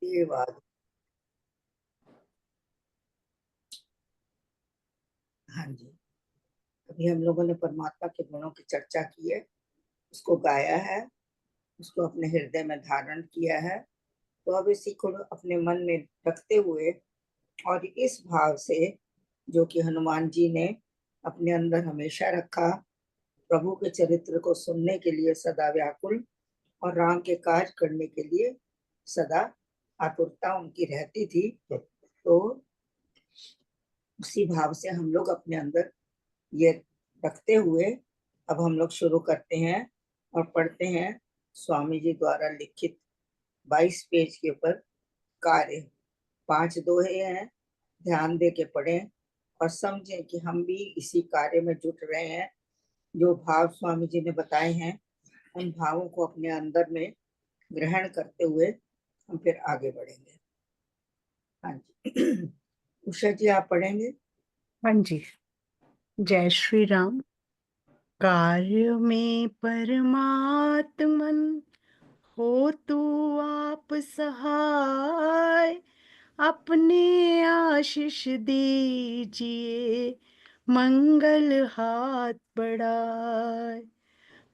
ये बात। हाँ जी। अभी हम लोगों ने परमात्मा के गुणों की चर्चा की है, उसको गाया है, उसको अपने हृदय में धारण किया है। तो अब इसी को अपने मन में रखते हुए और इस भाव से, जो कि हनुमान जी ने अपने अंदर हमेशा रखा, प्रभु के चरित्र को सुनने के लिए सदा व्याकुल और राम के कार्य करने के लिए सदा आतुरता उनकी रहती थी। तो उसी भाव से हम लोग अपने अंदर ये रखते हुए अब हम लोग शुरू करते हैं और पढ़ते हैं स्वामी जी द्वारा लिखित 22 पेज के ऊपर कार्य। 5 दोहे हैं, ध्यान दे के पढ़ें और समझें कि हम भी इसी कार्य में जुट रहे हैं। जो भाव स्वामी जी ने बताए हैं, उन भावों को अपने अंदर में ग्रहण करते हुए हम फिर आगे बढ़ेंगे। हाँ जी। उषा जी, आप पढ़ेंगे? हाँ जी। जय श्री राम। कार्य में परमात्मन हो तू आप सहाय, अपने आशीष दीजिए मंगल हाथ बढ़ाए।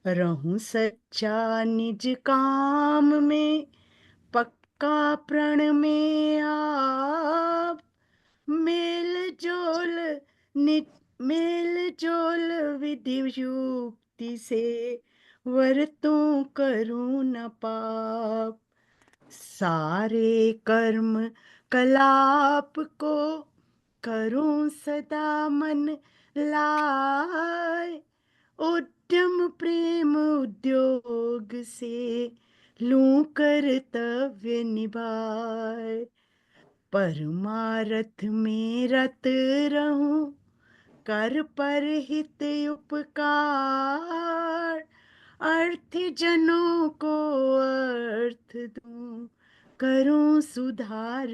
रहूं सच्चा निज काम में, पक्का प्रण में आप। मेल जोल नि मेल जोल विधि युक्ति से, वरतूं करूं न पाप। सारे कर्म कलाप को करूं सदा मन लाए। उद्यम प्रेम उद्योग से लूं कर्तव्य निभाए। परमारथ में रत रहूं, कर पर हित उपकार। अर्थी जनों को अर्थ दूं, करूं सुधार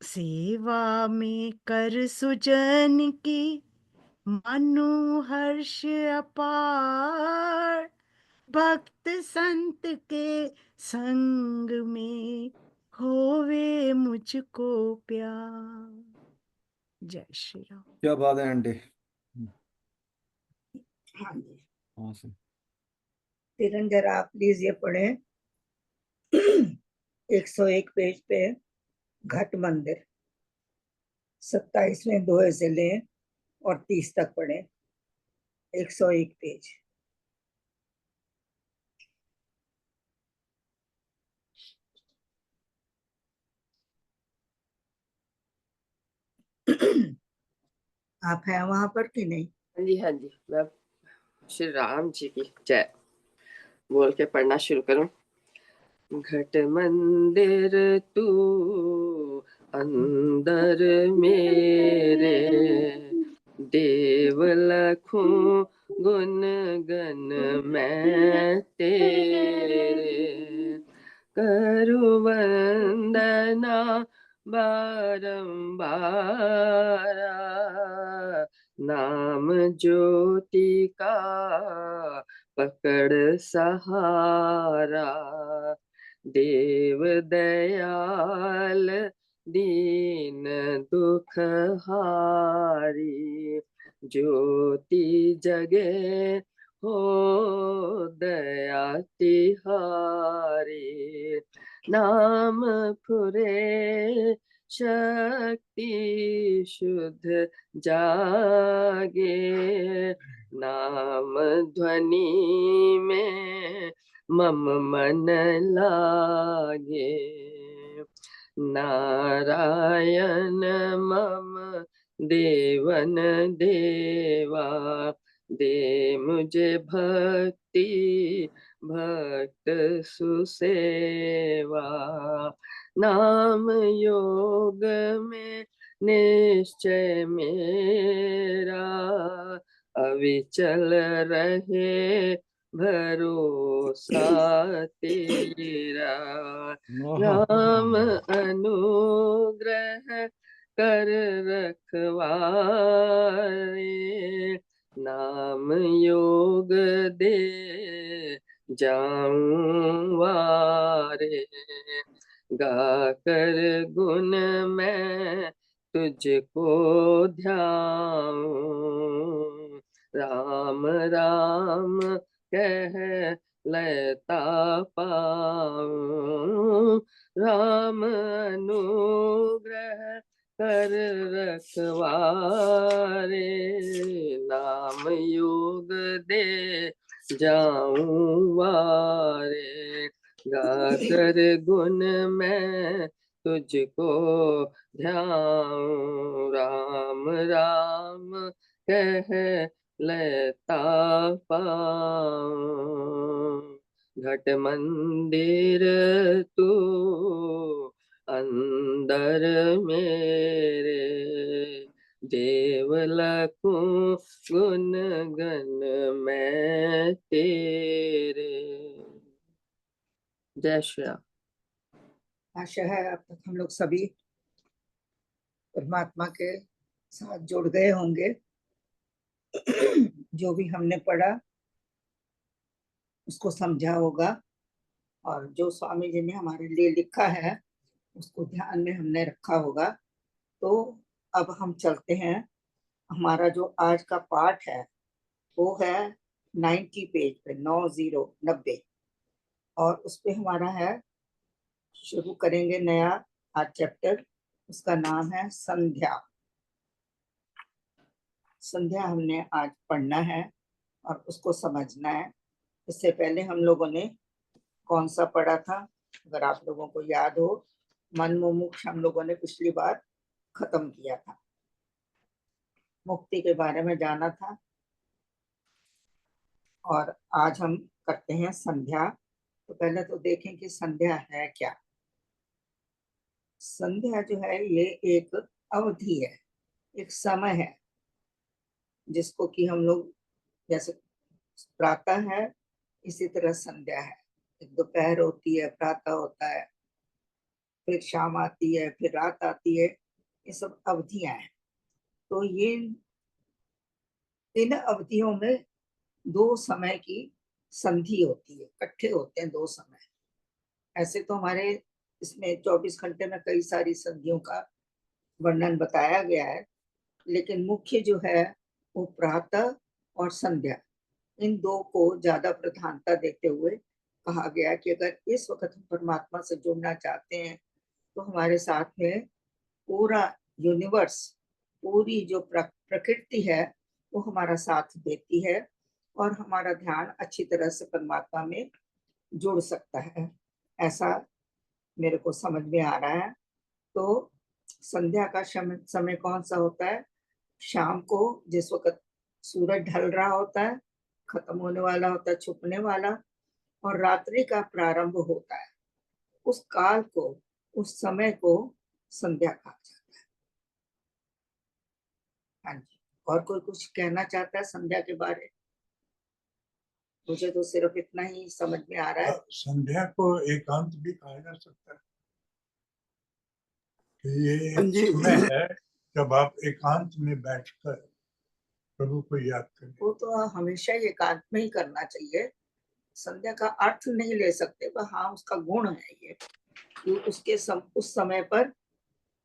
सेवा में कर सुजन की, मनु हर्ष अपार। भक्त संत के संग में होवे मुझको प्यार। जय श्री राम। क्या बात है आंटी। हाँ जी। हाँ सर। तिरंजर, आप प्लीज ये पढ़ें। 101 पेज पे घट मंदिर 27वें दोहे से लें और 30 तक पढ़ें। 101 पेज। आप हैं वहां पर कि नहीं? हाँ जी, हाँ जी। मैं श्री राम जी की जय बोल के पढ़ना शुरू करूं। घट मंदिर तू अंदर मेरे, देव लखूं गुन गन मैं तेरे। करूं वंदना बारंबारा, नाम ज्योति का पकड़ सहारा। देव दयाल दीन दुख हारी, ज्योति जगे हो दया तिहारी। नाम फुरे शक्ति शुद्ध जागे, नाम ध्वनि में मम मन लागे। नारायण मम देवन देवा, दे मुझे भक्ति भक्त सुसेवा। नाम योग में निश्चय मेरा, अविचल रहे भरोसा तेरा। राम अनुग्रह कर रखवारे, नाम योग दे जाऊं वारे, गाकर गुण मैं तुझको ध्याऊं, राम राम कह लेता पाऊं, राम अनुग्रह कर रखवारे, नाम योग दे जाऊं वारे, गाकर गुण मैं तुझको ध्याऊं, राम राम कह लेता पाऊं, घट मंदिर तू अंदर मेरे, देवलखूं गुण गण मैं तेरे। जय श्री राम। आशा है अब तक हम लोग सभी परमात्मा के साथ जुड़ गए होंगे। जो भी हमने पढ़ा उसको समझा होगा, और जो स्वामी जी ने हमारे लिए लिखा है उसको ध्यान में हमने रखा होगा। तो अब हम चलते हैं। हमारा जो आज का पाठ है वो है 90 पेज पे, 90, और उस पे हमारा है, शुरू करेंगे नया आज चैप्टर। उसका नाम है संध्या। संध्या हमने आज पढ़ना है और उसको समझना है। इससे पहले हम लोगों ने कौन सा पढ़ा था, अगर आप लोगों को याद हो, मन मुमुक्ष हम लोगों ने पिछली बार खत्म किया था, मुक्ति के बारे में जाना था। और आज हम करते हैं संध्या। तो पहले तो देखें कि संध्या है क्या। संध्या जो है ये एक अवधि है, एक समय है, जिसको कि हम लोग जैसे प्रातः है इसी तरह संध्या है। एक दोपहर होती है, प्रातः होता है, फिर शाम आती है, फिर रात आती है। ये सब अवधियां हैं। तो ये इन अवधियों में दो समय की संधि होती है, इकट्ठे होते हैं दो समय। ऐसे तो हमारे इसमें 24 घंटे में कई सारी संधियों का वर्णन बताया गया है, लेकिन मुख्य जो है वो प्रातः और संध्या, इन दो को ज्यादा प्रधानता देते हुए कहा गया कि अगर इस वक्त हम परमात्मा से जुड़ना चाहते हैं तो हमारे साथ में पूरा यूनिवर्स, पूरी जो प्रकृति है वो हमारा साथ देती है और हमारा ध्यान अच्छी तरह से परमात्मा में जुड़ सकता है। ऐसा मेरे को समझ में आ रहा है। तो संध्या का समय कौन सा होता है? शाम को, जिस वक्त सूरज ढल रहा होता है, खत्म होने वाला होता है, छुपने वाला, और रात्रि का प्रारंभ होता है, उस काल को, उस समय को संध्या कहा जाता है। हाँ जी, और कोई कुछ कहना चाहता है संध्या के बारे? मुझे तो सिर्फ इतना ही समझ में आ रहा है। संध्या को एकांत भी कहा जा सकता है कि ये एक जी। समय है जब आप एकांत में बैठकर प्रभु को याद करें। वो तो हमेशा ही एकांत में ही करना चाहिए। संध्या का अर्थ नहीं ले सकते, पर हाँ उसका गुण है ये कि उस समय पर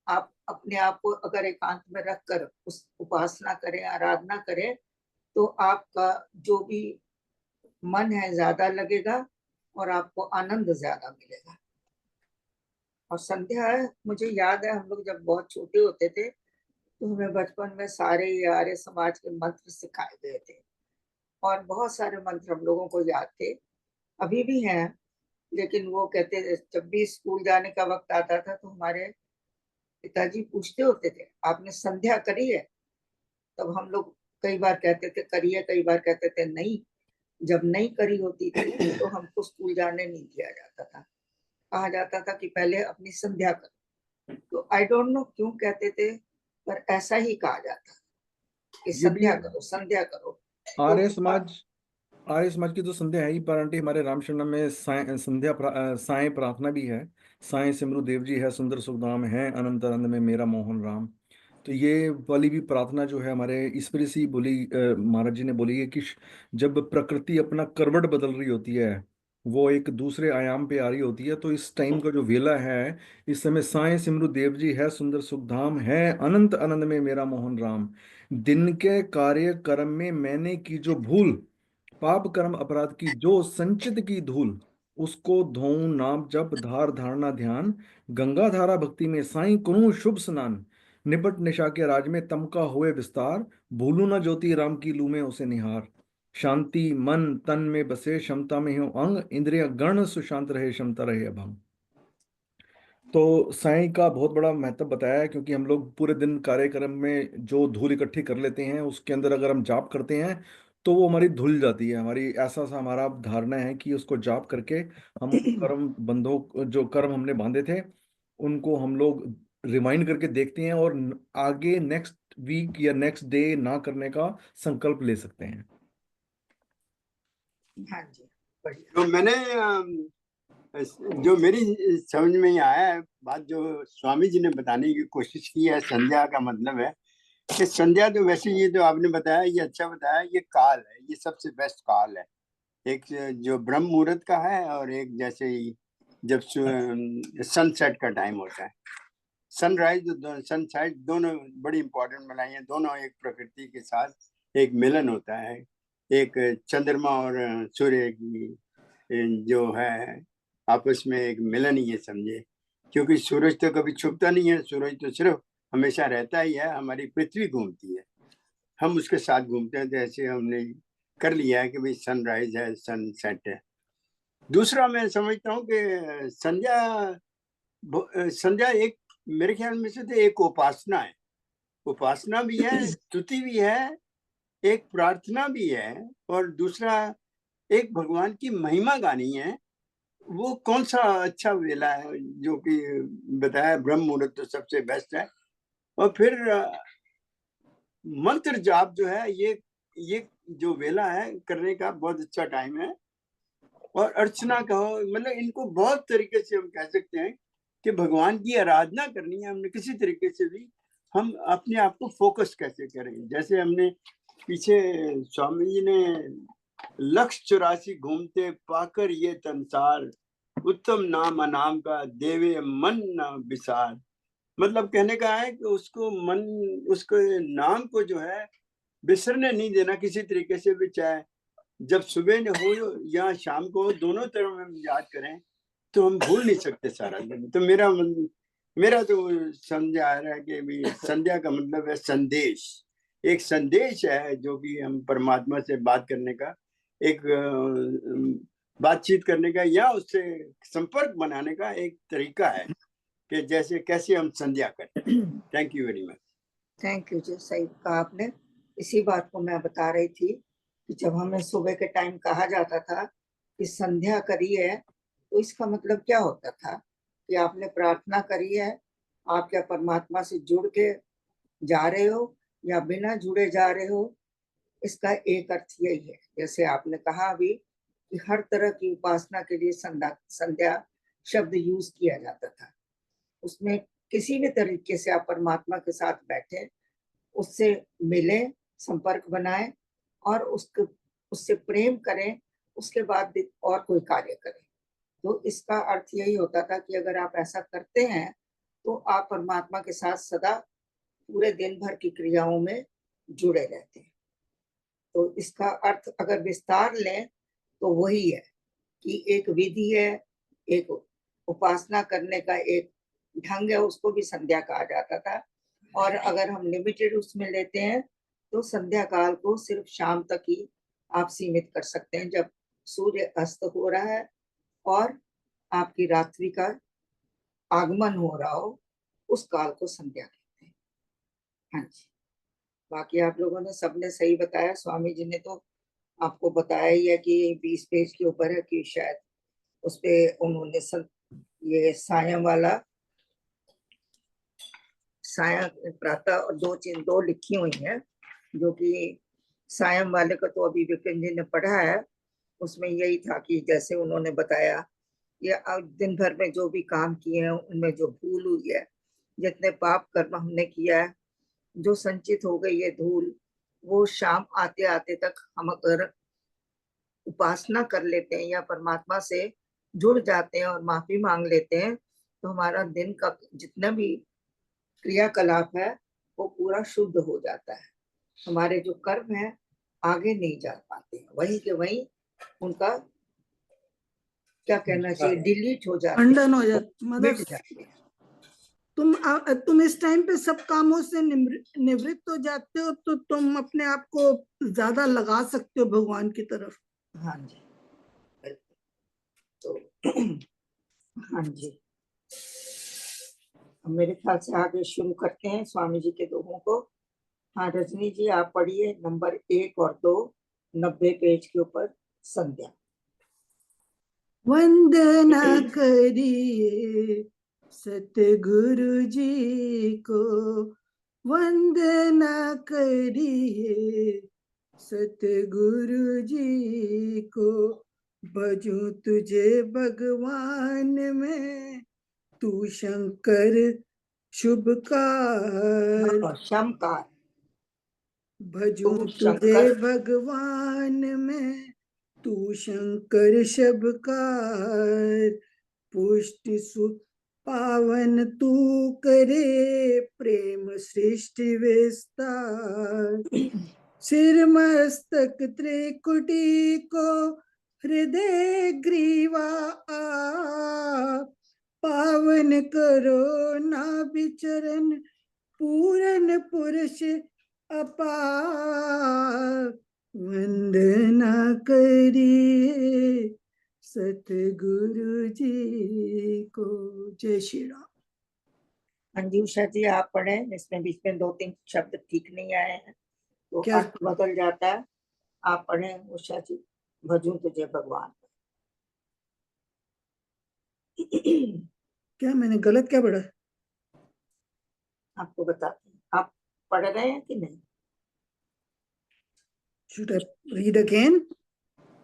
आप अपने आप को अगर एकांत में रखकर उस उपासना करें, आराधना करें, तो आपका जो भी मन है ज्यादा लगेगा और आपको आनंद ज्यादा मिलेगा। और संध्या है, मुझे याद है हम लोग जब बहुत छोटे होते थे तो हमें बचपन में सारे ये आर्य समाज के मंत्र सिखाए गए थे, और बहुत सारे मंत्र हम लोगों को याद थे, अभी भी हैं। लेकिन वो कहते थे, जब भी स्कूल जाने का वक्त आता था तो हमारे पिताजी पूछते होते थे, आपने संध्या करी है? तब हम लोग कई बार कहते थे करी है, कई बार कहते थे नहीं। जब नहीं करी होती थी तो हमको स्कूल जाने नहीं दिया जाता था, कहा जाता था कि पहले अपनी संध्या करो। तो आई डोंट नो क्यों कहते थे, पर ऐसा ही कहा जाता कि ये भी संध्या करो, संध्या करो। आर्य तो समाज आर्य समाज की तो संध्या है ही, परंतु हमारे रामशरणम में साय प्रार्थना भी है। साय सिमरु देव जी है, सुंदर सुखधाम है, अनंत आनंद में मेरा मोहन राम। तो ये वाली भी प्रार्थना जो है हमारे ईश्वरी सी बोली, महाराज जी ने बोली है कि जब प्रकृति अपना करवट बदल रही होती है वो एक दूसरे आयाम पे आ रही होती है। तो इस टाइम का जो वेला है, इस समय साएं सिमरु देव जी है सुंदर सुखधाम है, अनंत आनंद में मेरा मोहन राम। दिन के कार्य कर्म में मैंने की जो भूल, पाप कर्म अपराध की जो संचित की धूल, उसको धोऊं नाम जप धार धारणा ध्यान, गंगा धारा भक्ति में साईं करूं शुभ स्नान, निपट निशा के राज में तम का हुए विस्तार, भूलू न ज्योति राम की लू में उसे निहार, शांति मन तन में बसे क्षमता में हो अंग, इंद्रिय गण सुशांत रहे क्षमता रहे अभंग। तो साईं का बहुत बड़ा महत्व बताया है, क्योंकि हम लोग पूरे दिन कार्यक्रम में जो धूल इकट्ठी कर लेते हैं, उसके अंदर अगर हम जाप करते हैं तो वो हमारी धुल जाती है। हमारी ऐसा सा हमारा धारणा है कि उसको जाप करके हम कर्म बंधों, जो कर्म हमने बांधे थे, उनको हम लोग रिमाइंड करके देखते हैं और आगे नेक्स्ट वीक या नेक्स्ट डे ना करने का संकल्प ले सकते हैं। हाँ जी, बढ़िया। तो मैंने जो मेरी समझ में आया है बात, जो स्वामी जी ने बताने की कोशिश की है, संध्या का मतलब है कि संध्या तो वैसे ये जो आपने बताया ये अच्छा बताया, ये काल है, ये सबसे बेस्ट काल है। एक जो ब्रह्म मुहूर्त का है और एक जैसे ही जब सनसेट का टाइम होता है। सनराइज सनसेट दोनों बड़ी इंपॉर्टेंट बनाई है, दोनों एक प्रकृति के साथ एक मिलन होता है, एक चंद्रमा और सूर्य की जो है आपस में एक मिलन ही है समझे, क्योंकि सूरज तो कभी छुपता नहीं है, सूरज तो सिर्फ हमेशा रहता ही है, हमारी पृथ्वी घूमती है, हम उसके साथ घूमते हैं। जैसे हमने कर लिया है कि भाई सनराइज है सनसेट है। दूसरा मैं समझता हूँ कि संध्या एक मेरे ख्याल में से तो एक उपासना है, उपासना भी है, स्तुति भी है, एक प्रार्थना भी है, और दूसरा एक भगवान की महिमा गानी है। वो कौन सा अच्छा वेला है जो कि बताया, ब्रह्म मुहूर्त तो सबसे बेस्ट है। और फिर मंत्र जाप जो है, ये जो वेला है करने का बहुत अच्छा टाइम है। और अर्चना कहो, मतलब इनको बहुत तरीके से हम कह सकते हैं कि भगवान की आराधना करनी है हमने किसी तरीके से भी, हम अपने आप को फोकस कैसे करें। जैसे हमने पीछे स्वामी जी ने लक्ष्य 84 घूमते पाकर ये संसार, उत्तम नाम अनाम का देवे मन न विसार। मतलब कहने का है कि उसको मन, उसके नाम को जो है बिसरने नहीं देना किसी तरीके से भी, चाहे जब सुबह हो या शाम को हो, दोनों तरफ हम याद करें तो हम भूल नहीं सकते सारा दिन। तो मेरा तो समझ आ रहा है कि भी संध्या का मतलब है संदेश, एक संदेश है जो कि हम परमात्मा से बात करने का, एक बातचीत करने का या उससे संपर्क बनाने का एक तरीका है कि जैसे कैसे हम संध्या करें। Thank you very much. Thank you जी, सही कहा आपने। इसी बात को मैं बता रही थी कि जब हमें सुबह के टाइम कहा जाता था कि संध्या करिए, तो इसका मतलब क्या होता था कि आपने प्रार्थना करी है, आप क्या परमात्मा से जुड़ के जा रहे हो या बिना जुड़े जा रहे हो, इसका एक अर्थ यही है। जैसे आपने कहा अभी कि हर तरह की उपासना के लिए संध्या शब्द यूज किया जाता था, उसमें किसी भी तरीके से आप परमात्मा के साथ बैठे, उससे मिले, संपर्क बनाए और उससे प्रेम करें, उसके बाद और कोई कार्य करें। तो इसका अर्थ यही होता था कि अगर आप ऐसा करते हैं तो आप परमात्मा के साथ सदा पूरे दिन भर की क्रियाओं में जुड़े रहते हैं। तो इसका अर्थ अगर विस्तार लें तो वही है कि एक विधि है, एक उपासना करने का एक ढंग है, उसको भी संध्या कहा जाता था। और अगर हम लिमिटेड उसमें लेते हैं तो संध्या काल को सिर्फ शाम तक ही आप सीमित कर सकते हैं, जब सूर्य अस्त हो रहा है और आपकी रात्रि का आगमन हो रहा हो, उस काल को संध्या कहते हैं। हाँ जी, बाकी आप लोगों ने सबने सही बताया। स्वामी जी ने तो आपको बताया ही है कि 20 पेज के ऊपर है कि शायद उस पे उन्होंने ये सायं वाला, सायं प्रातः और दो लिखी हुई हैं, जो कि सायं वाले को तो अभी विपिन जी ने पढ़ा है। उसमें यही था कि जैसे उन्होंने बताया ये दिन भर में जो भी काम किए हैं उनमें जो भूल हुई है, जितने पाप कर्म हमने किया है, जो संचित हो गई है धूल, वो शाम आते आते तक हम अगर उपासना कर लेते हैं या परमात्मा से जुड़ जाते हैं और माफी मांग लेते हैं, तो हमारा दिन का जितना भी क्रियाकलाप है वो पूरा शुद्ध हो जाता है। हमारे जो कर्म है आगे नहीं जा पाते हैं, वहीं के वहीं उनका क्या कहना चाहिए, डिलीट हो जाते हैं, खंडन हो जाता, मिट मतलब जाते हैं। तुम इस टाइम पे सब कामों से निवृत्त हो जाते हो, तो तुम अपने आप को ज्यादा लगा सकते हो भगवान की तरफ। हाँ जी, तो हाँ जी, अब मेरे ख्याल से आगे शुरू करते हैं स्वामी जी के दोहों को। हाँ रजनी जी, आप पढ़िए नंबर 1 और 2, 90 पेज के ऊपर संध्या। वंदना करिए सतगुरु जी को, वंदना करिए सतगुरु जी को, भजूं तुझे भगवान में, तू शंकर शुभकार। शमकार, भजूं तू तुझे शंकर भगवान में, तू शंकर शबकार। पुष्टि सु पावन तू करे, प्रेम सृष्टि विस्तार। सिर मस्तक त्रिकुटी को, हृदय ग्रीवा आप, पावन करो नाभि चरण, पूरन पुरुष अपार। वंदना करिए सतगुरु जी को। जय श्री राम। हाँ जी उषा जी, आप पढ़े, इसमें बीच में 2-3 शब्द ठीक नहीं आए हैं तो क्या? अर्थ बदल जाता है। आप पढ़े उषा जी, भजूं तुझे भगवान। क्या मैंने गलत क्या पढ़ा? आपको बताते हैं, आप पढ़ रहे हैं कि नहीं? Should I read again?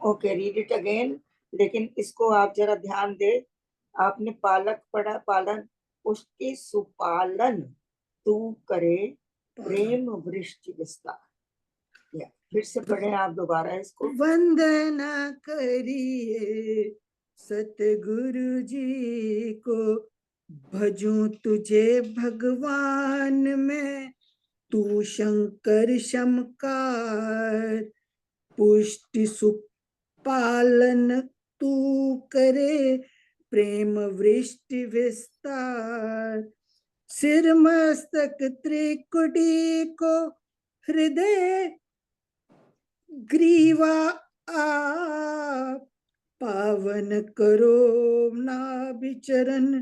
Okay, read it again. लेकिन इसको आप जरा ध्यान दे, आपने पालक पढ़ा, पालन, उसके सुपालन तू करे, प्रेम वृष्टि विस्तार। या फिर से पढ़े आप दोबारा इसको। वंदना करिए सतगुरु जी को, भजूं तुझे भगवान में, तू शंकर शमकार। पुष्टि सुपालन तू करे, प्रेम वृष्टि विस्तार। सिर मस्तक त्रिकुटी को, हृदय ग्रीवा आप, पावन करो नाभि चरण,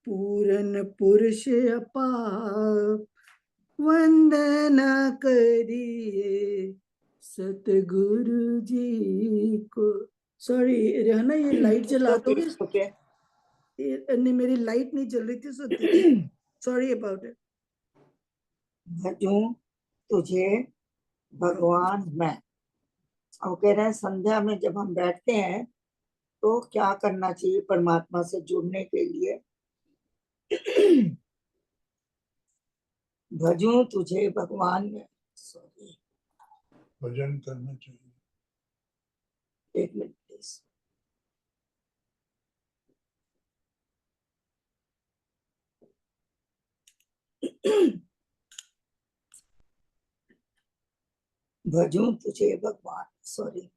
पूरन पुरुष अपार। वंदना करिए सतगुरु जी को। सॉरी रहना, ये लाइट जला दोगे? ओके, नहीं, मेरी लाइट नहीं जल रही थी, सो सॉरी अबाउट इट। भजूं तुझे भगवान मैं। और कह रहे हैं संध्या में जब हम बैठते हैं तो क्या करना चाहिए परमात्मा से जुड़ने के लिए? भजूं तुझे भगवान में, सॉरी, भजन करना चाहिए। 1 मिनट प्लीज। भजूं तुझे भगवान, सॉरी।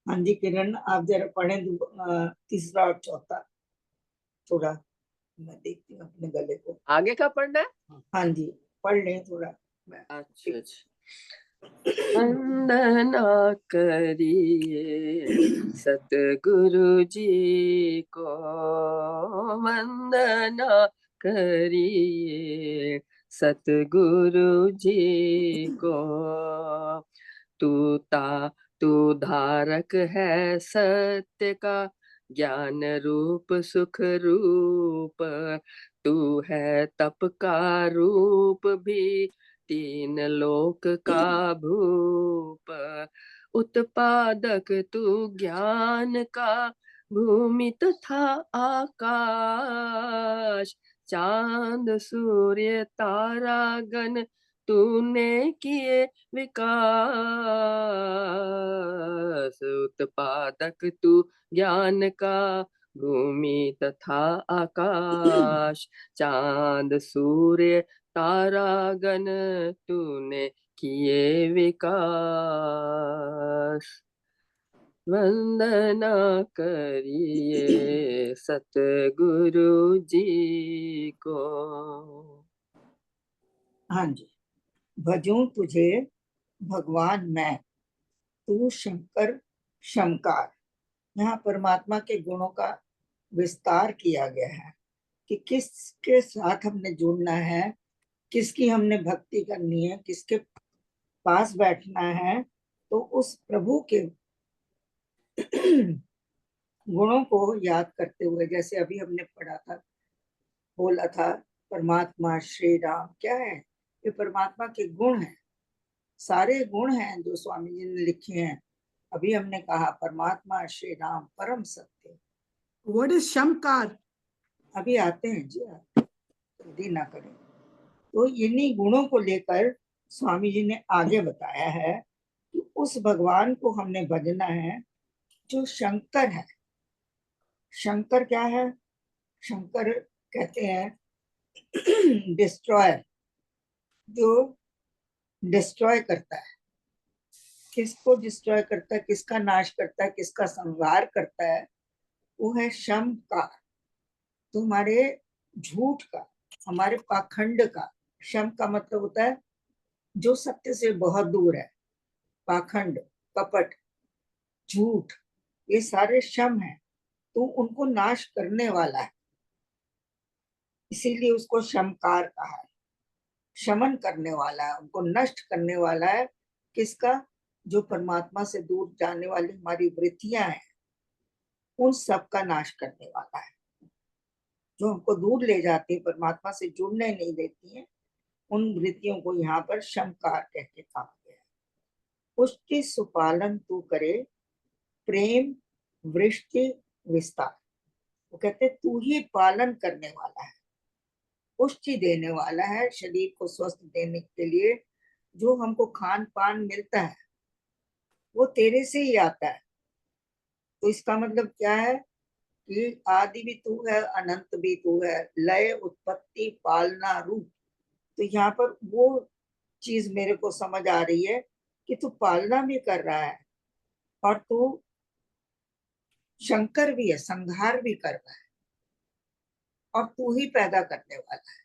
हाँ जी किरण, आप जरा पढ़ें तीसरा और चौथा। थोड़ा मैं देखती हूँ अपने गले को। आगे का पढ़ना है? हाँ जी पढ़ लें थोड़ा। अच्छा वंदना करिए सतगुरु जी को, वंदना करिए सतगुरु जी को। तू धारक है सत्य का, ज्ञान रूप सुख रूप। तू है तप का रूप भी, 3 लोक का भूप। उत्पादक तू ज्ञान का, भूमि तथा आकाश। चांद सूर्य तारा गण, तूने किए विकास, उत्पादक तू ज्ञान का भूमि तथा आकाश, चांद सूर्य तारागण तूने किए विकास। वंदना करिए सतगुरु जी को। हाँ जी। भजूं तुझे भगवान मैं, तू शंकर शमकार। यहाँ परमात्मा के गुणों का विस्तार किया गया है कि किसके साथ हमने जुड़ना है, किसकी हमने भक्ति करनी है, किसके पास बैठना है। तो उस प्रभु के गुणों को याद करते हुए, जैसे अभी हमने पढ़ा था, बोला था परमात्मा श्री राम क्या है, ये परमात्मा के गुण हैं, सारे गुण हैं जो स्वामी जी ने लिखे हैं। अभी हमने कहा परमात्मा श्री राम परम सत्य। व्हाट इज शमकार? अभी आते हैं जी, आप जल्दी ना करें। तो इन्हीं गुणों को लेकर स्वामी जी ने आगे बताया है कि उस भगवान को हमने भजना है जो शंकर है। शंकर क्या है? शंकर कहते हैं डिस्ट्रॉयर, जो डिस्ट्रॉय करता है। किसको डिस्ट्रॉय करता है, किसका नाश करता है, किसका संहार करता है, वो है शमकार। तो हमारे झूठ का, हमारे पाखंड का, शम का मतलब होता है जो सत्य से बहुत दूर है। पाखंड, कपट, झूठ, ये सारे शम है, तो उनको नाश करने वाला है, इसीलिए उसको शमकार कहा है। शमन करने वाला है, उनको नष्ट करने वाला है। किसका? जो परमात्मा से दूर जाने वाली हमारी वृत्तियां हैं, उन सब का नाश करने वाला है। जो हमको दूर ले जाती है, परमात्मा से जुड़ने नहीं देती है, उन वृत्तियों को यहाँ पर शमकार कह के कहा गया है। उसके सुपालन तू करे, प्रेम वृष्टि विस्तार। वो कहते तू ही पालन करने वाला है, पुष्टि देने वाला है, शरीर को स्वस्थ देने के लिए जो हमको खान पान मिलता है वो तेरे से ही आता है। तो इसका मतलब क्या है कि आदि भी तू है, अनंत भी तू है, लय उत्पत्ति पालना रूप। तो यहाँ पर वो चीज मेरे को समझ आ रही है कि तू पालना भी कर रहा है और तू शंकर भी है, संहार भी कर रहा है, और तू ही पैदा करने वाला है।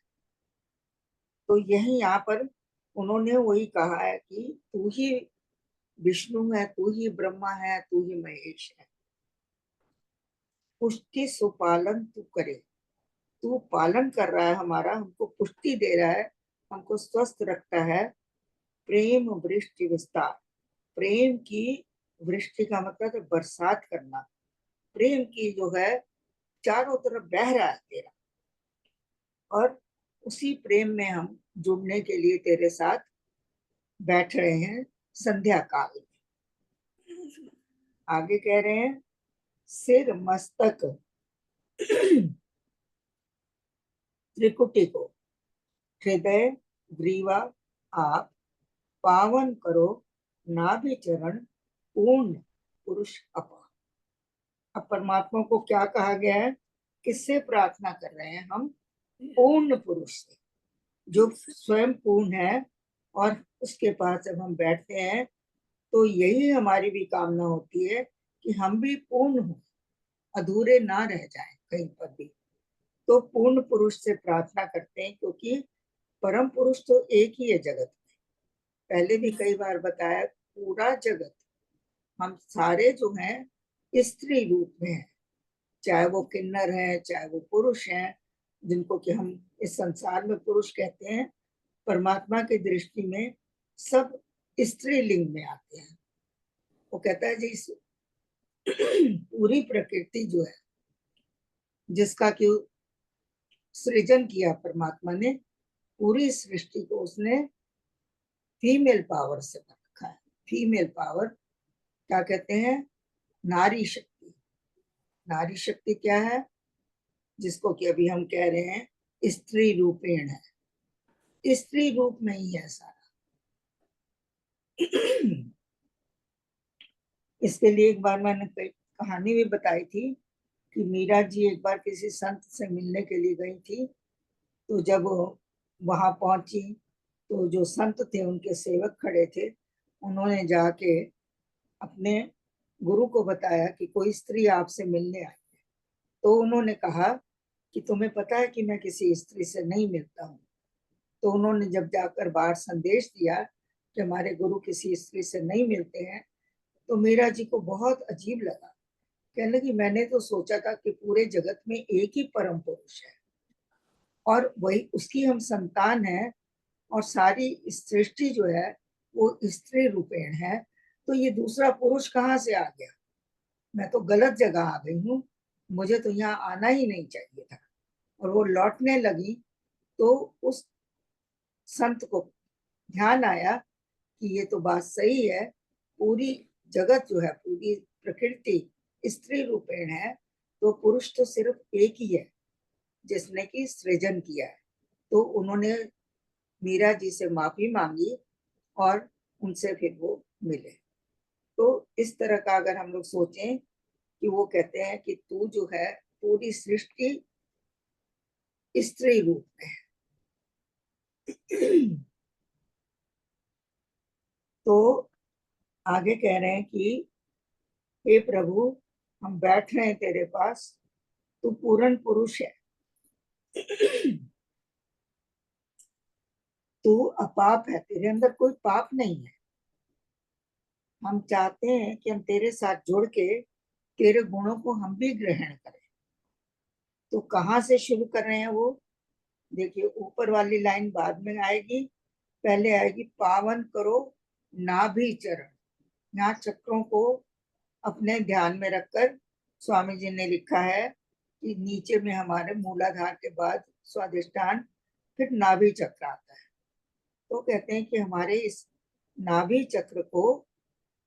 तो यही यहाँ पर उन्होंने वही कहा है कि तू ही विष्णु है, तू ही ब्रह्मा है, तू ही महेश है। पुष्टि सुपालन तू करे, तू पालन कर रहा है हमारा, हमको पुष्टि दे रहा है, हमको स्वस्थ रखता है। प्रेम वृष्टि विस्तार, प्रेम की वृष्टि का मतलब है बरसात करना। प्रेम की जो है चारों तरफ बह रहा है तेरा, और उसी प्रेम में हम जुड़ने के लिए तेरे साथ बैठ रहे हैं संध्या काल में। आगे कह रहे हैं सिर मस्तक त्रिकुटी को, हृदय ग्रीवा आप पावन करो, नाभि चरण पूर्ण पुरुष अपा। अब परमात्मा को क्या कहा गया है, किससे प्रार्थना कर रहे हैं हम? पूर्ण पुरुष से, जो स्वयं पूर्ण है। और उसके पास जब हम बैठते हैं तो यही हमारी भी कामना होती है कि हम भी पूर्ण हो, अधूरे ना रह जाएं कहीं पर भी। तो पूर्ण पुरुष से प्रार्थना करते हैं, क्योंकि परम पुरुष तो एक ही है जगत में। पहले भी कई बार बताया, पूरा जगत, हम सारे जो हैं स्त्री रूप में हैं, चाहे वो किन्नर हैं, चाहे वो पुरुष हैं, जिनको कि हम इस संसार में पुरुष कहते हैं, परमात्मा की दृष्टि में सब स्त्रीलिंग में आते हैं। वो कहता है जी पूरी प्रकृति जो है, जिसका कि सृजन किया परमात्मा ने, पूरी सृष्टि को उसने फीमेल पावर से रखा है। फीमेल पावर क्या कहते हैं? नारी शक्ति। नारी शक्ति क्या है? जिसको कि अभी हम कह रहे हैं स्त्री रूपेण है। स्त्री रूप में ही है सारा। इसके लिए एक बार मैंने कहानी भी बताई थी कि मीरा जी एक बार किसी संत से मिलने के लिए गई थी। तो जब वहां पहुंची तो जो संत थे उनके सेवक खड़े थे, उन्होंने जाके अपने गुरु को बताया कि कोई स्त्री आपसे मिलने आई है। तो उन्होंने कहा कि तुम्हें पता है कि मैं किसी स्त्री से नहीं मिलता हूँ। तो उन्होंने जब जाकर बाहर संदेश दिया कि हमारे गुरु किसी स्त्री से नहीं मिलते हैं, तो मीरा जी को बहुत अजीब लगा। कहने लगी मैंने तो सोचा था कि पूरे जगत में एक ही परम पुरुष है और वही उसकी हम संतान है, और सारी सृष्टि जो है वो स्त्री रूपेण है, तो ये दूसरा पुरुष कहाँ से आ गया? मैं तो गलत जगह आ गई हूँ, मुझे तो यहाँ आना ही नहीं चाहिए था। और वो लौटने लगी तो उस संत को ध्यान आया कि ये तो बात सही है, पूरी जगत जो है, पूरी प्रकृति स्त्री रूपेण है, तो पुरुष तो सिर्फ एक ही है जिसने की सृजन किया है। तो उन्होंने मीरा जी से माफी मांगी और उनसे फिर वो मिले। तो इस तरह का अगर हम लोग सोचें कि वो कहते हैं कि तू जो है पूरी सृष्टि स्त्री रूप में है। तो आगे कह रहे हैं कि हे प्रभु, हम बैठ रहे हैं तेरे पास, तू पूर्ण पुरुष है, तू अपाप है, तेरे अंदर कोई पाप नहीं है। हम चाहते हैं कि हम तेरे साथ जुड़ के तेरे गुणों को हम भी ग्रहण करें। तो कहाँ से शुरू कर रहे हैं वो? देखिए, ऊपर वाली लाइन बाद में आएगी, पहले आएगी पावन करो नाभि चरण। यहाँ चक्रों को अपने ध्यान में रखकर स्वामी जी ने लिखा है कि नीचे में हमारे मूलाधार के बाद स्वादिष्ठान, फिर नाभि चक्र आता है। तो कहते हैं कि हमारे इस नाभि चक्र को,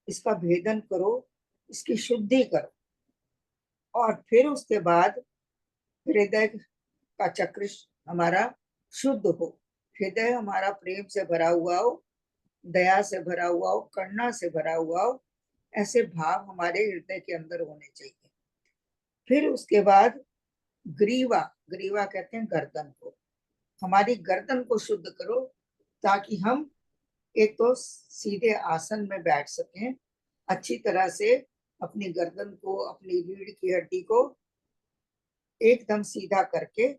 इसका भेदन करो, इसकी शुद्धि करो, और फिर उसके बाद हृदय का चक्र हमारा शुद्ध हो, हृदय हमारा प्रेम से भरा हुआ हो, दया से भरा हुआ हो, करुणा से भरा हुआ हो, ऐसे भाव हमारे हृदय के अंदर होने चाहिए। फिर उसके बाद ग्रीवा, ग्रीवा कहते हैं गर्दन को, हमारी गर्दन को शुद्ध करो ताकि हम एक तो सीधे आसन में बैठ सकें, अच्छी तरह से अपनी गर्दन को, अपनी रीढ़ की हड्डी को एकदम सीधा करके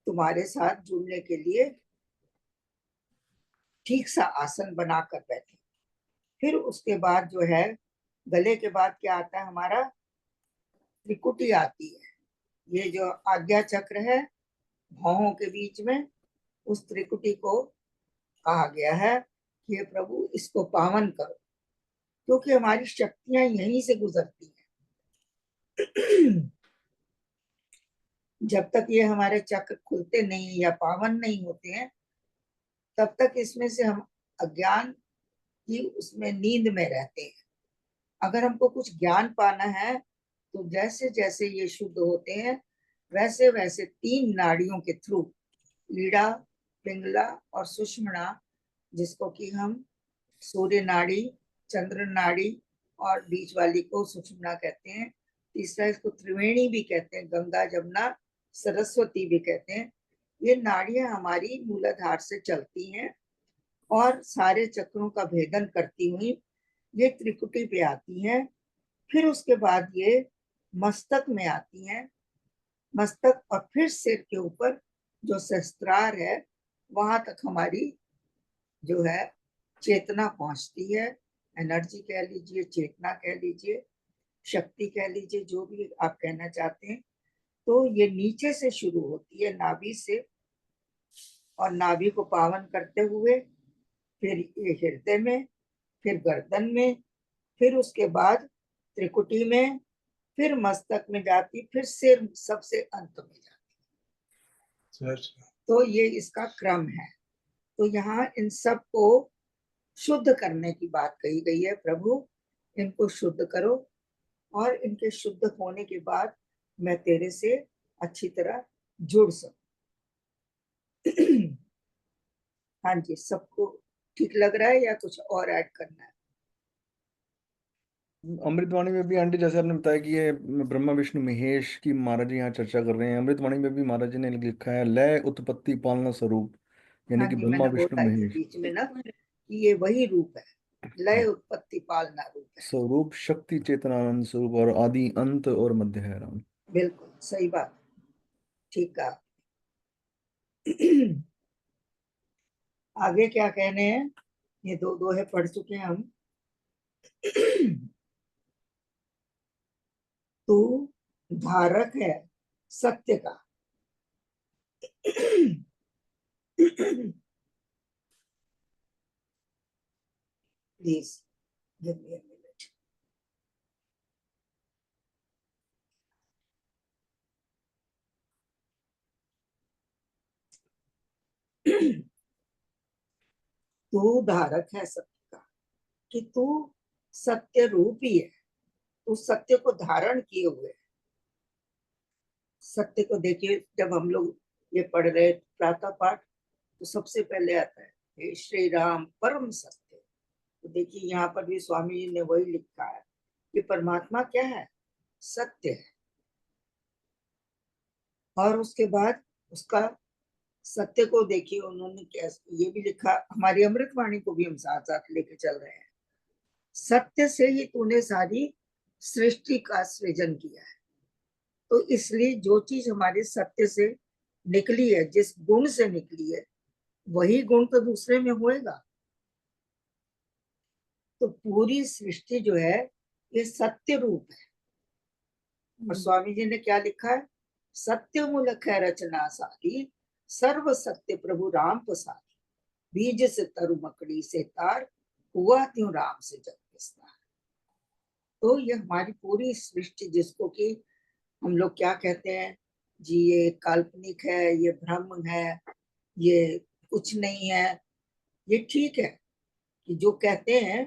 तुम्हारे साथ जुड़ने के लिए ठीक सा आसन बनाकर बैठे। फिर उसके बाद जो है गले के बाद क्या आता है? हमारा त्रिकुटी आती है। ये जो आज्ञा चक्र है भौहों के बीच में, उस त्रिकुटी को कहा गया है कि हे प्रभु इसको पावन करो, क्योंकि हमारी शक्तियां यहीं से गुजरती हैं। जब तक ये हमारे चक्र खुलते नहीं या पावन नहीं होते हैं, तब तक इसमें से हम अज्ञान की उसमें नींद में रहते हैं। अगर हमको कुछ ज्ञान पाना है तो जैसे जैसे ये शुद्ध होते हैं, वैसे वैसे 3 नाड़ियों के थ्रू, लीड़ा, पिंगला और सुषुम्ना, जिसको कि हम सूर्य नाड़ी, चंद्र नाड़ी और बीच वाली को सुषुम्ना कहते हैं, तीसरा इसको त्रिवेणी भी कहते हैं, गंगा, जमुना, सरस्वती भी कहते हैं। ये नाड़ियां हमारी मूलाधार से चलती हैं और सारे चक्रों का भेदन करती हुई ये त्रिकुटी पे आती हैं। फिर उसके बाद ये मस्तक में आती हैं, मस्तक और फिर सिर के ऊपर जो सहस्त्रार है, वहां तक हमारी जो है चेतना पहुंचती है। एनर्जी कह लीजिए, चेतना कह लीजिए, शक्ति कह लीजिए, जो भी आप कहना चाहते हैं। तो ये नीचे से शुरू होती है, नाभि से, और नाभि को पावन करते हुए फिर ये हृदय में, फिर गर्दन में, फिर उसके बाद त्रिकुटी में, फिर मस्तक में जाती, फिर सिर सबसे अंत में जाती। तो ये इसका क्रम है। तो यहाँ इन सब को शुद्ध करने की बात कही गई है। प्रभु इनको शुद्ध करो, और इनके शुद्ध होने के बाद मैं तेरे से अच्छी तरह जुड़ सकूं। हाँ जी, सबको ठीक लग रहा है या कुछ और ऐड करना है? अमृतवाणी में भी आंटी जैसे आपने बताया कि ये ब्रह्मा विष्णु महेश की महाराज जी यहाँ चर्चा कर रहे हैं। अमृतवाणी में भी महाराज जी ने लिखा है लय उत्पत्ति पालना स्वरूप, यानी हाँ कि जी, ब्रह्मा मैंने विष्णु बोला ये महेश बीच में ना कि ये वही रूप है, लय उत्पत्ति पालना रूप है। स्वरूप शक्ति चेतनानंद स्वरूप और आदि अंत और मध्य है राम। बिल्कुल सही बात, ठीक है। आगे क्या कहने हैं, ये दो दोहे पढ़ चुके हैं हम। तू धारक है सत्य का। Please give me a minute. तू धारक है सत्य का, कि तू सत्य रूपी है, तू सत्य को धारण किए हुए है। सत्य को देखिए, जब हम लोग ये पढ़ रहे प्रातः पाठ, तो सबसे पहले आता है हे श्री राम परम सत्य। तो देखिए यहाँ पर भी स्वामी जी ने वही लिखा है कि परमात्मा क्या है, सत्य है। और उसके बाद उसका सत्य को देखिए उन्होंने क्या ये भी लिखा, हमारी अमृतवाणी को भी हम साथ साथ लेके चल रहे हैं। सत्य से ही तूने सारी सृष्टि का सृजन किया है। तो इसलिए जो चीज हमारे सत्य से निकली है, जिस गुण से निकली है, वही गुण तो दूसरे में होएगा। तो पूरी सृष्टि जो है ये सत्य रूप है। और स्वामी जी ने क्या लिखा है, सत्य मूलक है रचना सारी, सर्व सत्य प्रभु राम प्रसादी। बीज से तरु मकड़ी से तार, हुआ त्यों राम से जग विस्तार। तो ये हमारी पूरी सृष्टि, जिसको कि हम लोग क्या कहते हैं जी, ये काल्पनिक है, ये भ्रम है, ये कुछ नहीं है, ये ठीक है कि जो कहते हैं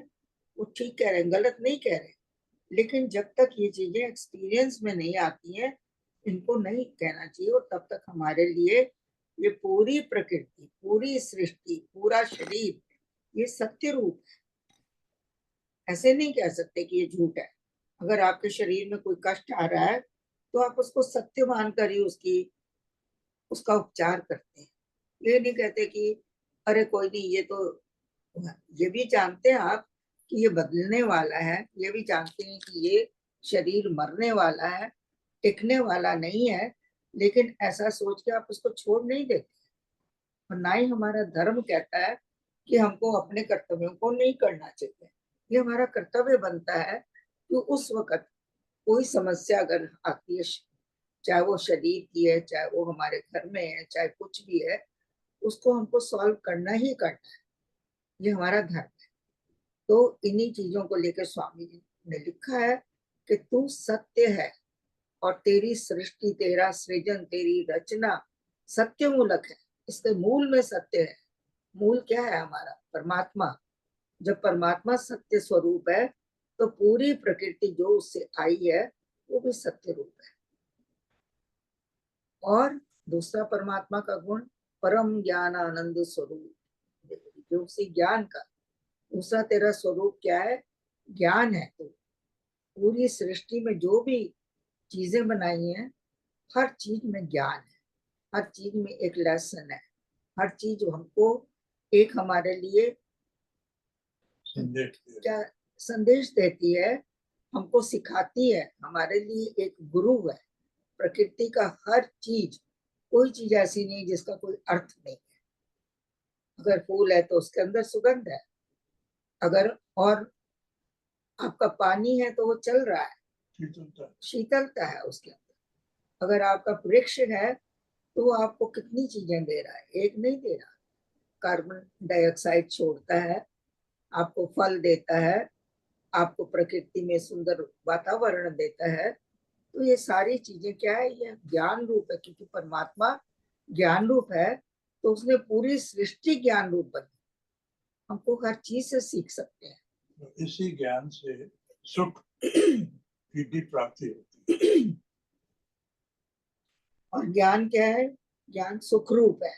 वो ठीक कह रहे हैं, गलत नहीं कह रहे। लेकिन जब तक ये चीजें एक्सपीरियंस में नहीं आती हैं, इनको नहीं कहना चाहिए। और तब तक हमारे लिए ये पूरी प्रकृति, पूरी सृष्टि, पूरा शरीर ये सत्य रूप है। ऐसे नहीं कह सकते कि ये झूठ है। अगर आपके शरीर में कोई कष्ट आ रहा है तो आप उसको सत्य मानकर ही उसका उपचार करते हैं। ये नहीं कहते कि अरे कोई नहीं, ये तो, ये भी जानते हैं आप कि ये बदलने वाला है, ये भी जानते हैं कि ये शरीर मरने वाला है, टिकने वाला नहीं है, लेकिन ऐसा सोच के आप उसको छोड़ नहीं देते। और ना ही हमारा धर्म कहता है कि हमको अपने कर्तव्यों को नहीं करना चाहिए। ये हमारा कर्तव्य बनता है कि उस वक्त कोई समस्या अगर आती है, चाहे वो शरीर की है, चाहे वो हमारे घर में है, चाहे कुछ भी है, उसको हमको सॉल्व करना ही करना है। ये हमारा धर्म है। तो इन्हीं चीजों को लेकर स्वामी जी ने लिखा है कि तू सत्य है और तेरी सृष्टि, तेरा सृजन, तेरी रचना सत्य मूलक है। इसके मूल में सत्य है। मूल क्या है हमारा, परमात्मा। जब परमात्मा सत्य स्वरूप है तो पूरी प्रकृति जो उससे आई है वो भी सत्य रूप है। और दूसरा परमात्मा का गुण परम ज्ञान आनंद स्वरूप, जो उसी ज्ञान का दूसरा तेरा स्वरूप क्या है, ज्ञान है। तो पूरी सृष्टि में जो भी चीजें बनाई हैं, हर चीज में ज्ञान है, हर चीज में एक लेसन है, हर चीज हमको एक हमारे लिए क्या संदेश देती है, हमको सिखाती है, हमारे लिए एक गुरु है। प्रकृति का हर चीज, कोई चीज ऐसी नहीं जिसका कोई अर्थ नहीं है। अगर फूल है तो उसके अंदर सुगंध है, अगर और आपका पानी है तो वो चल रहा है, शीतलता है उसके अंदर। अगर आपका वृक्ष है तो वो आपको कितनी चीजें दे रहा है, एक नहीं दे रहा। कार्बन डाइऑक्साइड छोड़ता है, आपको फल देता है, आपको प्रकृति में सुंदर वातावरण देता है। तो ये सारी चीजें क्या है, ये ज्ञान रूप है। क्योंकि परमात्मा ज्ञान रूप है तो उसने पूरी सृष्टि ज्ञान रूप बनी। हमको हर चीज से सीख सकते हैं। इसी ज्ञान से सुख की भी प्राप्ति होती है। और ज्ञान क्या है, ज्ञान सुख रूप है।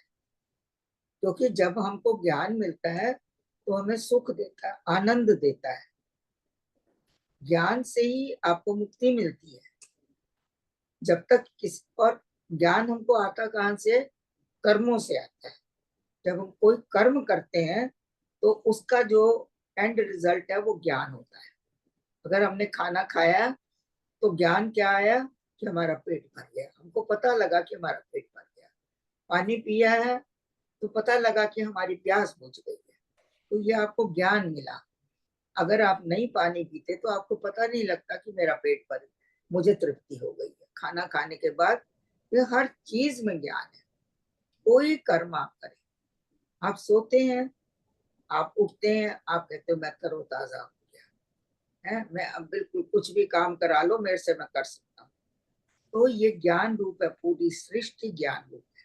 क्योंकि जब हमको ज्ञान मिलता है तो हमें सुख देता है, आनंद देता है। ज्ञान से ही आपको मुक्ति मिलती है। जब तक किस और ज्ञान हमको आता कहाँ से? कर्मों से आता है। जब हम कोई कर्म करते हैं तो उसका जो एंड रिजल्ट है वो ज्ञान होता है। अगर हमने खाना खाया तो ज्ञान क्या आया? कि हमारा पेट भर गया, हमको पता लगा कि हमारा पेट भर गया। पानी पिया है तो पता लगा कि हमारी प्यास बुझ गई है, तो ये आपको ज्ञान मिला। अगर आप नहीं पानी पीते तो आपको पता नहीं लगता कि मेरा पेट भर गया, मुझे तृप्ति हो गई है। खाना खाने के बाद ये हर चीज में ज्ञान है। कोई कर्म आप करें, आप सोते हैं, आप उठते हैं, आप कहते हो मैं तरोताजा हो गया है, मैं अब बिल्कुल कुछ भी काम करा लो मेरे से, मैं कर सकता हूँ। तो ये ज्ञान रूप है, पूरी सृष्टि ज्ञान रूप है।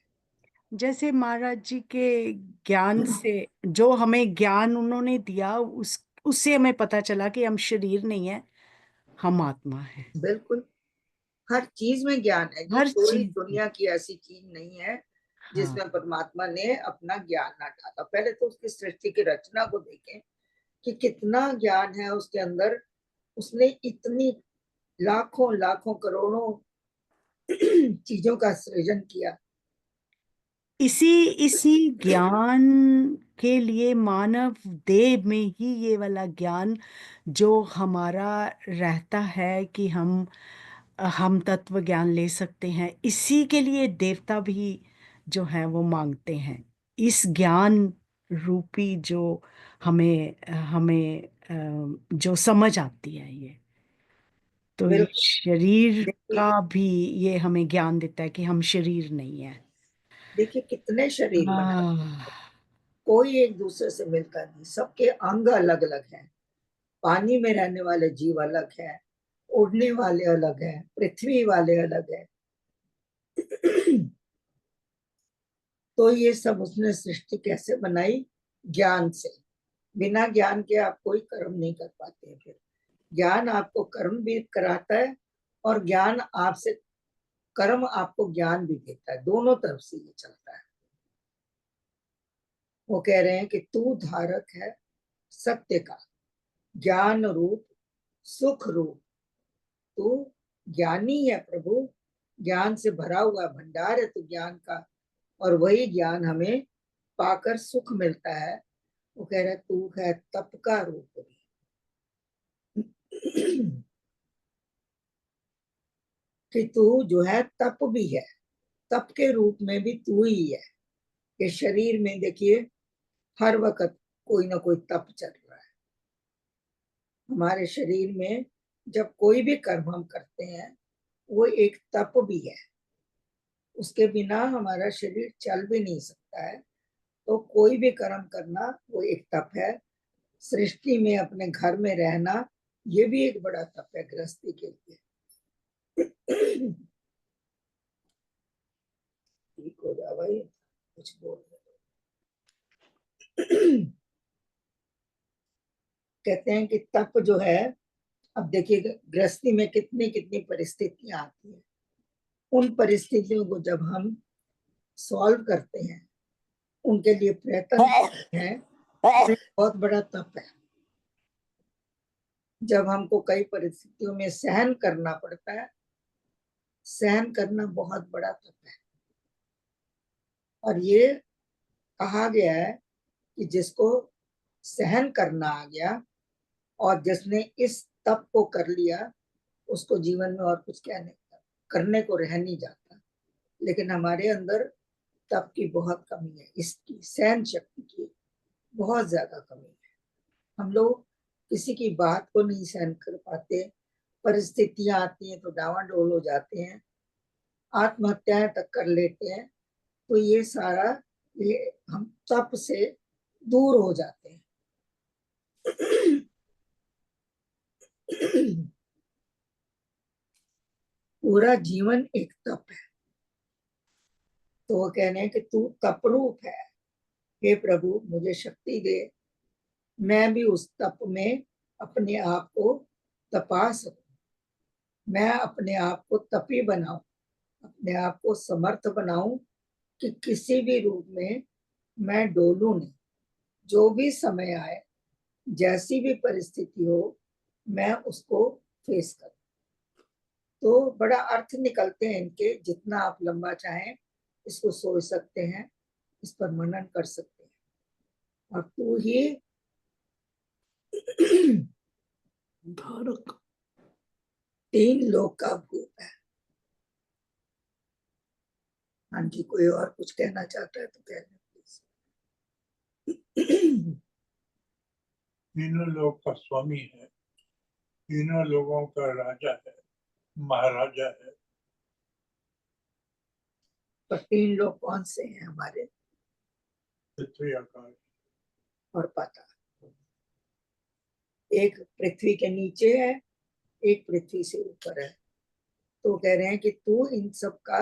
जैसे महाराज जी के ज्ञान से, जो हमें ज्ञान उन्होंने दिया, उससे हमें पता चला कि हम शरीर नहीं है, हम आत्मा है। बिल्कुल, हर चीज में ज्ञान है जी। हर कोई चीज। दुनिया की ऐसी चीज नहीं है हाँ, जिसमें परमात्मा ने अपना ज्ञान ना डाला। पहले तो उसकी सृष्टि की रचना को देखें कि कितना ज्ञान है उसके अंदर। उसने इतनी लाखों लाखों करोड़ों चीजों का सृजन किया। इसी ज्ञान के लिए मानव देह में ही ये वाला ज्ञान जो हमारा रहता है कि हम तत्व ज्ञान ले सकते हैं, इसी के लिए देवता भी जो है वो मांगते हैं। इस ज्ञान रूपी जो हमें हमें जो समझ आती है, ये तो ये बिल्कुल। शरीर देखिए, का भी ये हमें ज्ञान देता है कि हम शरीर नहीं है। देखिए कितने शरीर बना, आह, कोई एक दूसरे से मिलता नहीं, सबके अंग अलग अलग हैं। पानी में रहने वाले जीव अलग हैं, उड़ने वाले अलग हैं, पृथ्वी वाले अलग हैं। तो ये सब उसने सृष्टि कैसे बनाई? ज्ञान से। बिना ज्ञान के आप कोई कर्म नहीं कर पाते हैं। फिर ज्ञान आपको कर्म भी कराता है और ज्ञान आपसे, कर्म आपको ज्ञान भी देता है। दोनों तरफ से ये चलता है। वो कह रहे हैं कि तू धारक है सत्य का, ज्ञान रूप, सुख रूप। तू ज्ञानी है प्रभु, ज्ञान से भरा हुआ भंडार है तू ज्ञान का, और वही ज्ञान हमें पाकर सुख मिलता है। वो कह रहे तू है तप का रूप भी। कि तू जो है तप भी है, तप के रूप में भी तू ही है। कि शरीर में देखिए हर वक्त कोई ना कोई तप चल रहा है। हमारे शरीर में जब कोई भी कर्म हम करते हैं वो एक तप भी है। उसके बिना हमारा शरीर चल भी नहीं सकता है। तो कोई भी कर्म करना वो एक तप है। सृष्टि में अपने घर में रहना ये भी एक बड़ा तप है गृहस्थी के लिए। ठीक हो जा भाई, कुछ बोल रहे। कहते हैं कि तप जो है, अब देखिए गृहस्थी में कितनी कितनी परिस्थितियां आती हैं। उन परिस्थितियों को जब हम सॉल्व करते हैं, उनके लिए प्रयत्न करते हैं, तो बहुत बड़ा तप है। जब हमको कई परिस्थितियों में सहन करना पड़ता है, सहन करना बहुत बड़ा तप है। और ये कहा गया है कि जिसको सहन करना आ गया और जिसने इस तप को कर लिया, उसको जीवन में और कुछ कहने करने को रह नहीं जाता। लेकिन हमारे अंदर तप की बहुत कमी है, इसकी सहन शक्ति की बहुत ज्यादा कमी है। हम लोग किसी की बात को नहीं सहन कर पाते, परिस्थितियां आती हैं तो डावाडोल हो जाते हैं, आत्महत्याएं तक कर लेते हैं। तो ये सारा, ये हम तप से दूर हो जाते हैं। पूरा जीवन एक तप है। तो वो कह रहे हैं कि तू तपरूप है, हे प्रभु मुझे शक्ति दे, मैं भी उस तप में अपने आप को तपा सकूं। मैं अपने आप को तपी बनाऊं, अपने आप को समर्थ बनाऊं कि किसी भी रूप में मैं डोलूं नहीं, जो भी समय आए, जैसी भी परिस्थिति हो, मैं उसको फेस करूं। तो बड़ा अर्थ निकलते हैं इनके, जितना आप लंबा चाहें इसको सोच सकते हैं, इस पर मनन कर सकते हैं। और तू ही धारक। 3 लोक का भूत है। हाँ जी, कोई और कुछ कहना चाहता है तो कहना प्लीज। तीनों लोग का स्वामी है, तीनों लोगों का राजा है, महाराजा है। पर 3 लोग कौन से हैं हमारे? पृथ्वी, आकाश और पाताल। एक पृथ्वी के नीचे है, एक पृथ्वी से ऊपर है। तो कह रहे हैं कि तू इन सब का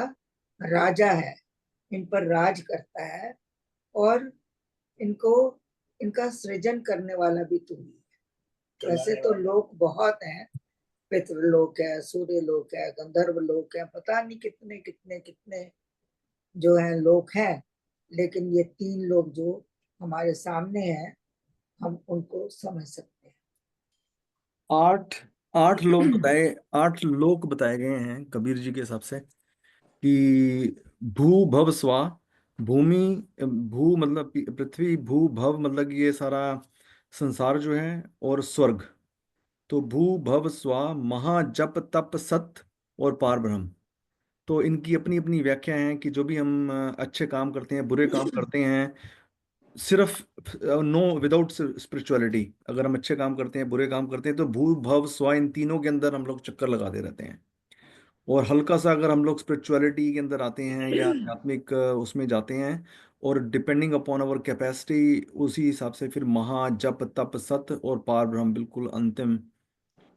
राजा है, इन पर राज करता है, और इनको, इनका सृजन करने वाला भी तू ही है। वैसे तो लोक बहुत हैं, पितृलोक है, सूर्य लोक है, गंधर्व लोक है, पता नहीं कितने कितने कितने जो है लोक हैं, लेकिन ये 3 लोग जो हमारे सामने हैं, हम उनको समझ सकते हैं। 8 लोक बताए गए हैं कबीर जी के हिसाब से कि भू भव स्वा, भूमि, भू मतलब पृथ्वी, भू भव मतलब कि ये सारा संसार जो है, और स्वर्ग। तो भू भव स्वा, महा, जप, तप, सत और पार ब्रह्म। तो इनकी अपनी अपनी व्याख्या है कि जो भी हम अच्छे काम करते हैं, बुरे काम करते हैं, सिर्फ नो विदाउट स्पिरिचुअलिटी, अगर हम अच्छे काम करते हैं, बुरे काम करते हैं, तो भू भव स्व इन तीनों के अंदर हम लोग चक्कर लगाते रहते हैं। और हल्का सा अगर हम लोग स्पिरिचुअलिटी के अंदर आते हैं या आध्यात्मिक उसमें जाते हैं, और डिपेंडिंग अपॉन अवर कैपेसिटी, उसी हिसाब से फिर महा, जप, तप, सत और पार ब्रह्म, बिल्कुल अंतिम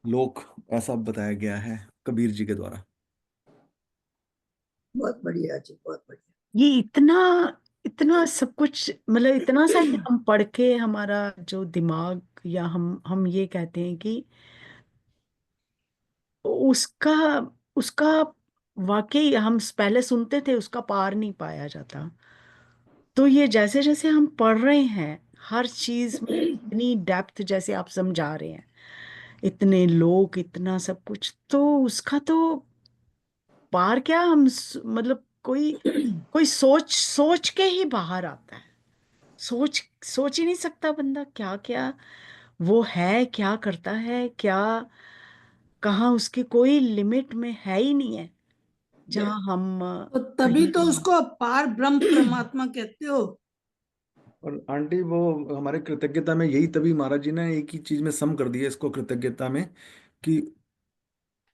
लोक, ऐसा बताया गया है कबीर जी के द्वारा। बहुत बढ़िया जी, बहुत बढ़िया। ये इतना इतना सब कुछ, मतलब इतना सा कि हम पढ़ के हमारा जो दिमाग, या हम ये कहते हैं कि उसका उसका वाकई हम पहले सुनते थे, उसका पार नहीं पाया जाता। तो ये जैसे जैसे हम पढ़ रहे हैं, हर चीज में इतनी डेप्थ, जैसे आप समझा रहे हैं, इतने लोग, इतना सब कुछ, तो उसका तो पार क्या, मतलब कोई कोई सोच सोच के ही बाहर आता है। सोच सोच ही नहीं सकता बंदा क्या क्या वो है, क्या करता है, क्या कहाँ उसकी कोई लिमिट में है ही नहीं है, जहाँ हम तो तभी तो कहीं। उसको पार ब्रह्म परमात्मा कहते हो। और आंटी वो हमारे कृतज्ञता में यही, तभी महाराज जी ने एक ही चीज में सम कर दिया इसको कृतज्ञता में, कि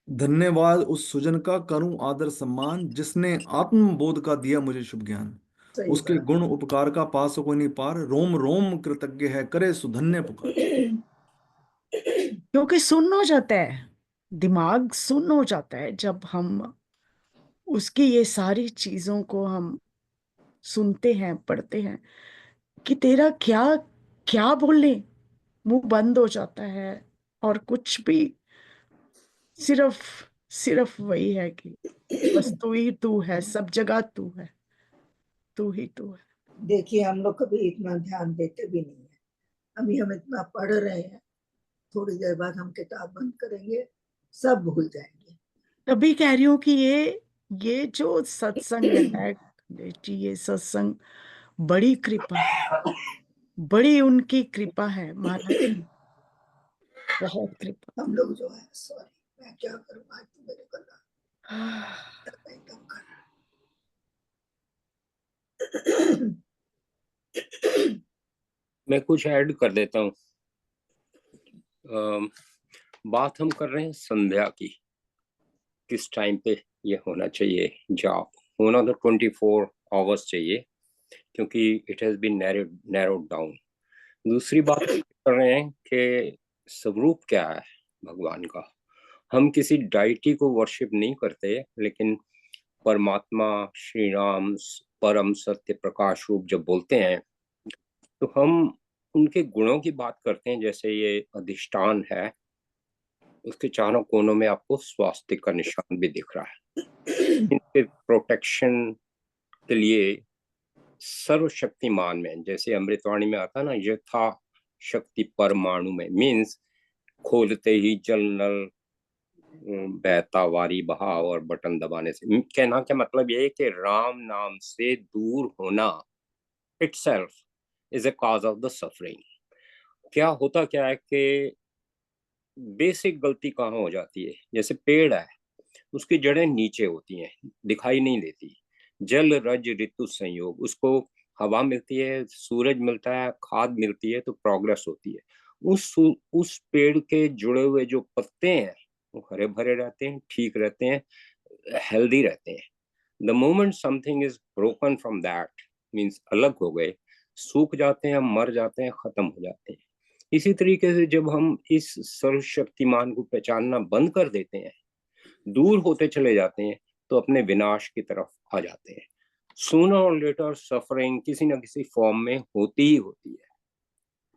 धन्यवाद उस सुजन का, करूं आदर सम्मान, जिसने आत्मबोध का दिया मुझे शुभ ज्ञान। सही उसके बात। गुण उपकार का पास कोई नहीं पार, रोम रोम कृतज्ञ है, करे सुधन्य पुकार। क्योंकि सुन्न हो जाता है, दिमाग सुन्न हो जाता है जब हम उसकी ये सारी चीजों को हम सुनते हैं, पढ़ते हैं, कि तेरा क्या क्या बोलने, मुंह बंद हो जाता है। और कुछ भी, सिर्फ सिर्फ वही है कि बस तू ही तू है, सब जगह तू है, तू ही तू है। देखिए, हम लोग कभी इतना ध्यान देते भी नहीं है। अभी हम इतना पढ़ रहे हैं, थोड़ी देर बाद हम किताब बंद करेंगे, सब भूल जाएंगे। तभी कह रही हूँ कि ये जो सत्संग है जी, ये सत्संग बड़ी कृपा है, बड़ी उनकी कृपा है महाराज की, बहुत कृपा। हम लोग जो है, सॉरी, मैं क्या करूँ, आज तो मेरे गला एकदम खराब। मैं कुछ ऐड कर देता हूँ। बात हम कर रहे हैं संध्या की, किस टाइम पे ये होना चाहिए जाप, होना तो 24 आवर्स चाहिए, क्योंकि it has been narrowed down. दूसरी बात कर रहे हैं कि स्वरूप क्या है भगवान का। हम किसी डाइटी को वर्शिप नहीं करते, लेकिन परमात्मा श्री राम परम सत्य प्रकाश रूप जब बोलते हैं, तो हम उनके गुणों की बात करते हैं। जैसे ये अधिष्ठान है, उसके चारों कोनों में आपको स्वास्थ्य का निशान भी दिख रहा है। इनके प्रोटेक्शन के लिए सर्वशक्तिमान में, जैसे अमृतवाणी में आता ना, यथा शक्ति परमाणु में, मीन्स खोलते ही जल नल बहता वारी बहाव और बटन दबाने से। कहना क्या मतलब ये है कि राम नाम से दूर होना itself is a cause of the suffering। क्या होता क्या है कि बेसिक गलती कहाँ हो जाती है, जैसे पेड़ है उसकी जड़ें नीचे होती हैं, दिखाई नहीं देती। जल रज ऋतु संयोग, उसको हवा मिलती है, सूरज मिलता है, खाद मिलती है तो प्रोग्रेस होती है। उस पेड़ के जुड़े हुए जो पत्ते हैं वो हरे भरे रहते हैं, ठीक रहते हैं, हेल्दी रहते हैं। The moment something is broken from that means अलग हो गए, सूख जाते हैं, मर जाते हैं, खत्म हो जाते हैं। इसी तरीके से जब हम इस सर्वशक्तिमान को पहचानना बंद कर देते हैं, दूर होते चले जाते हैं, तो अपने विनाश की तरफ आ जाते हैं। सूनर और लेटर सफरिंग किसी ना किसी फॉर्म में होती ही होती है।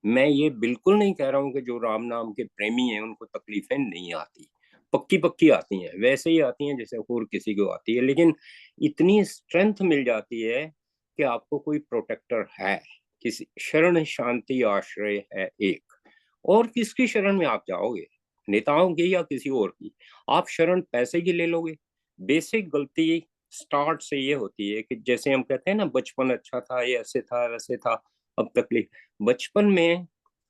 मैं ये बिल्कुल नहीं कह रहा हूं कि जो राम नाम के प्रेमी हैं उनको तकलीफें नहीं आती, पक्की पक्की आती हैं, वैसे ही आती हैं जैसे और किसी को आती है। लेकिन इतनी स्ट्रेंथ मिल जाती है कि आपको कोई प्रोटेक्टर है, किसी शरण शांति आश्रय है एक। और किसकी शरण में आप जाओगे, नेताओं की या किसी और की? आप शरण पैसे की ले लोगे। बेसिक गलती स्टार्ट से ये होती है कि जैसे हम कहते हैं ना, बचपन अच्छा था, ये ऐसे था वैसे था, अब तकलीफ। बचपन में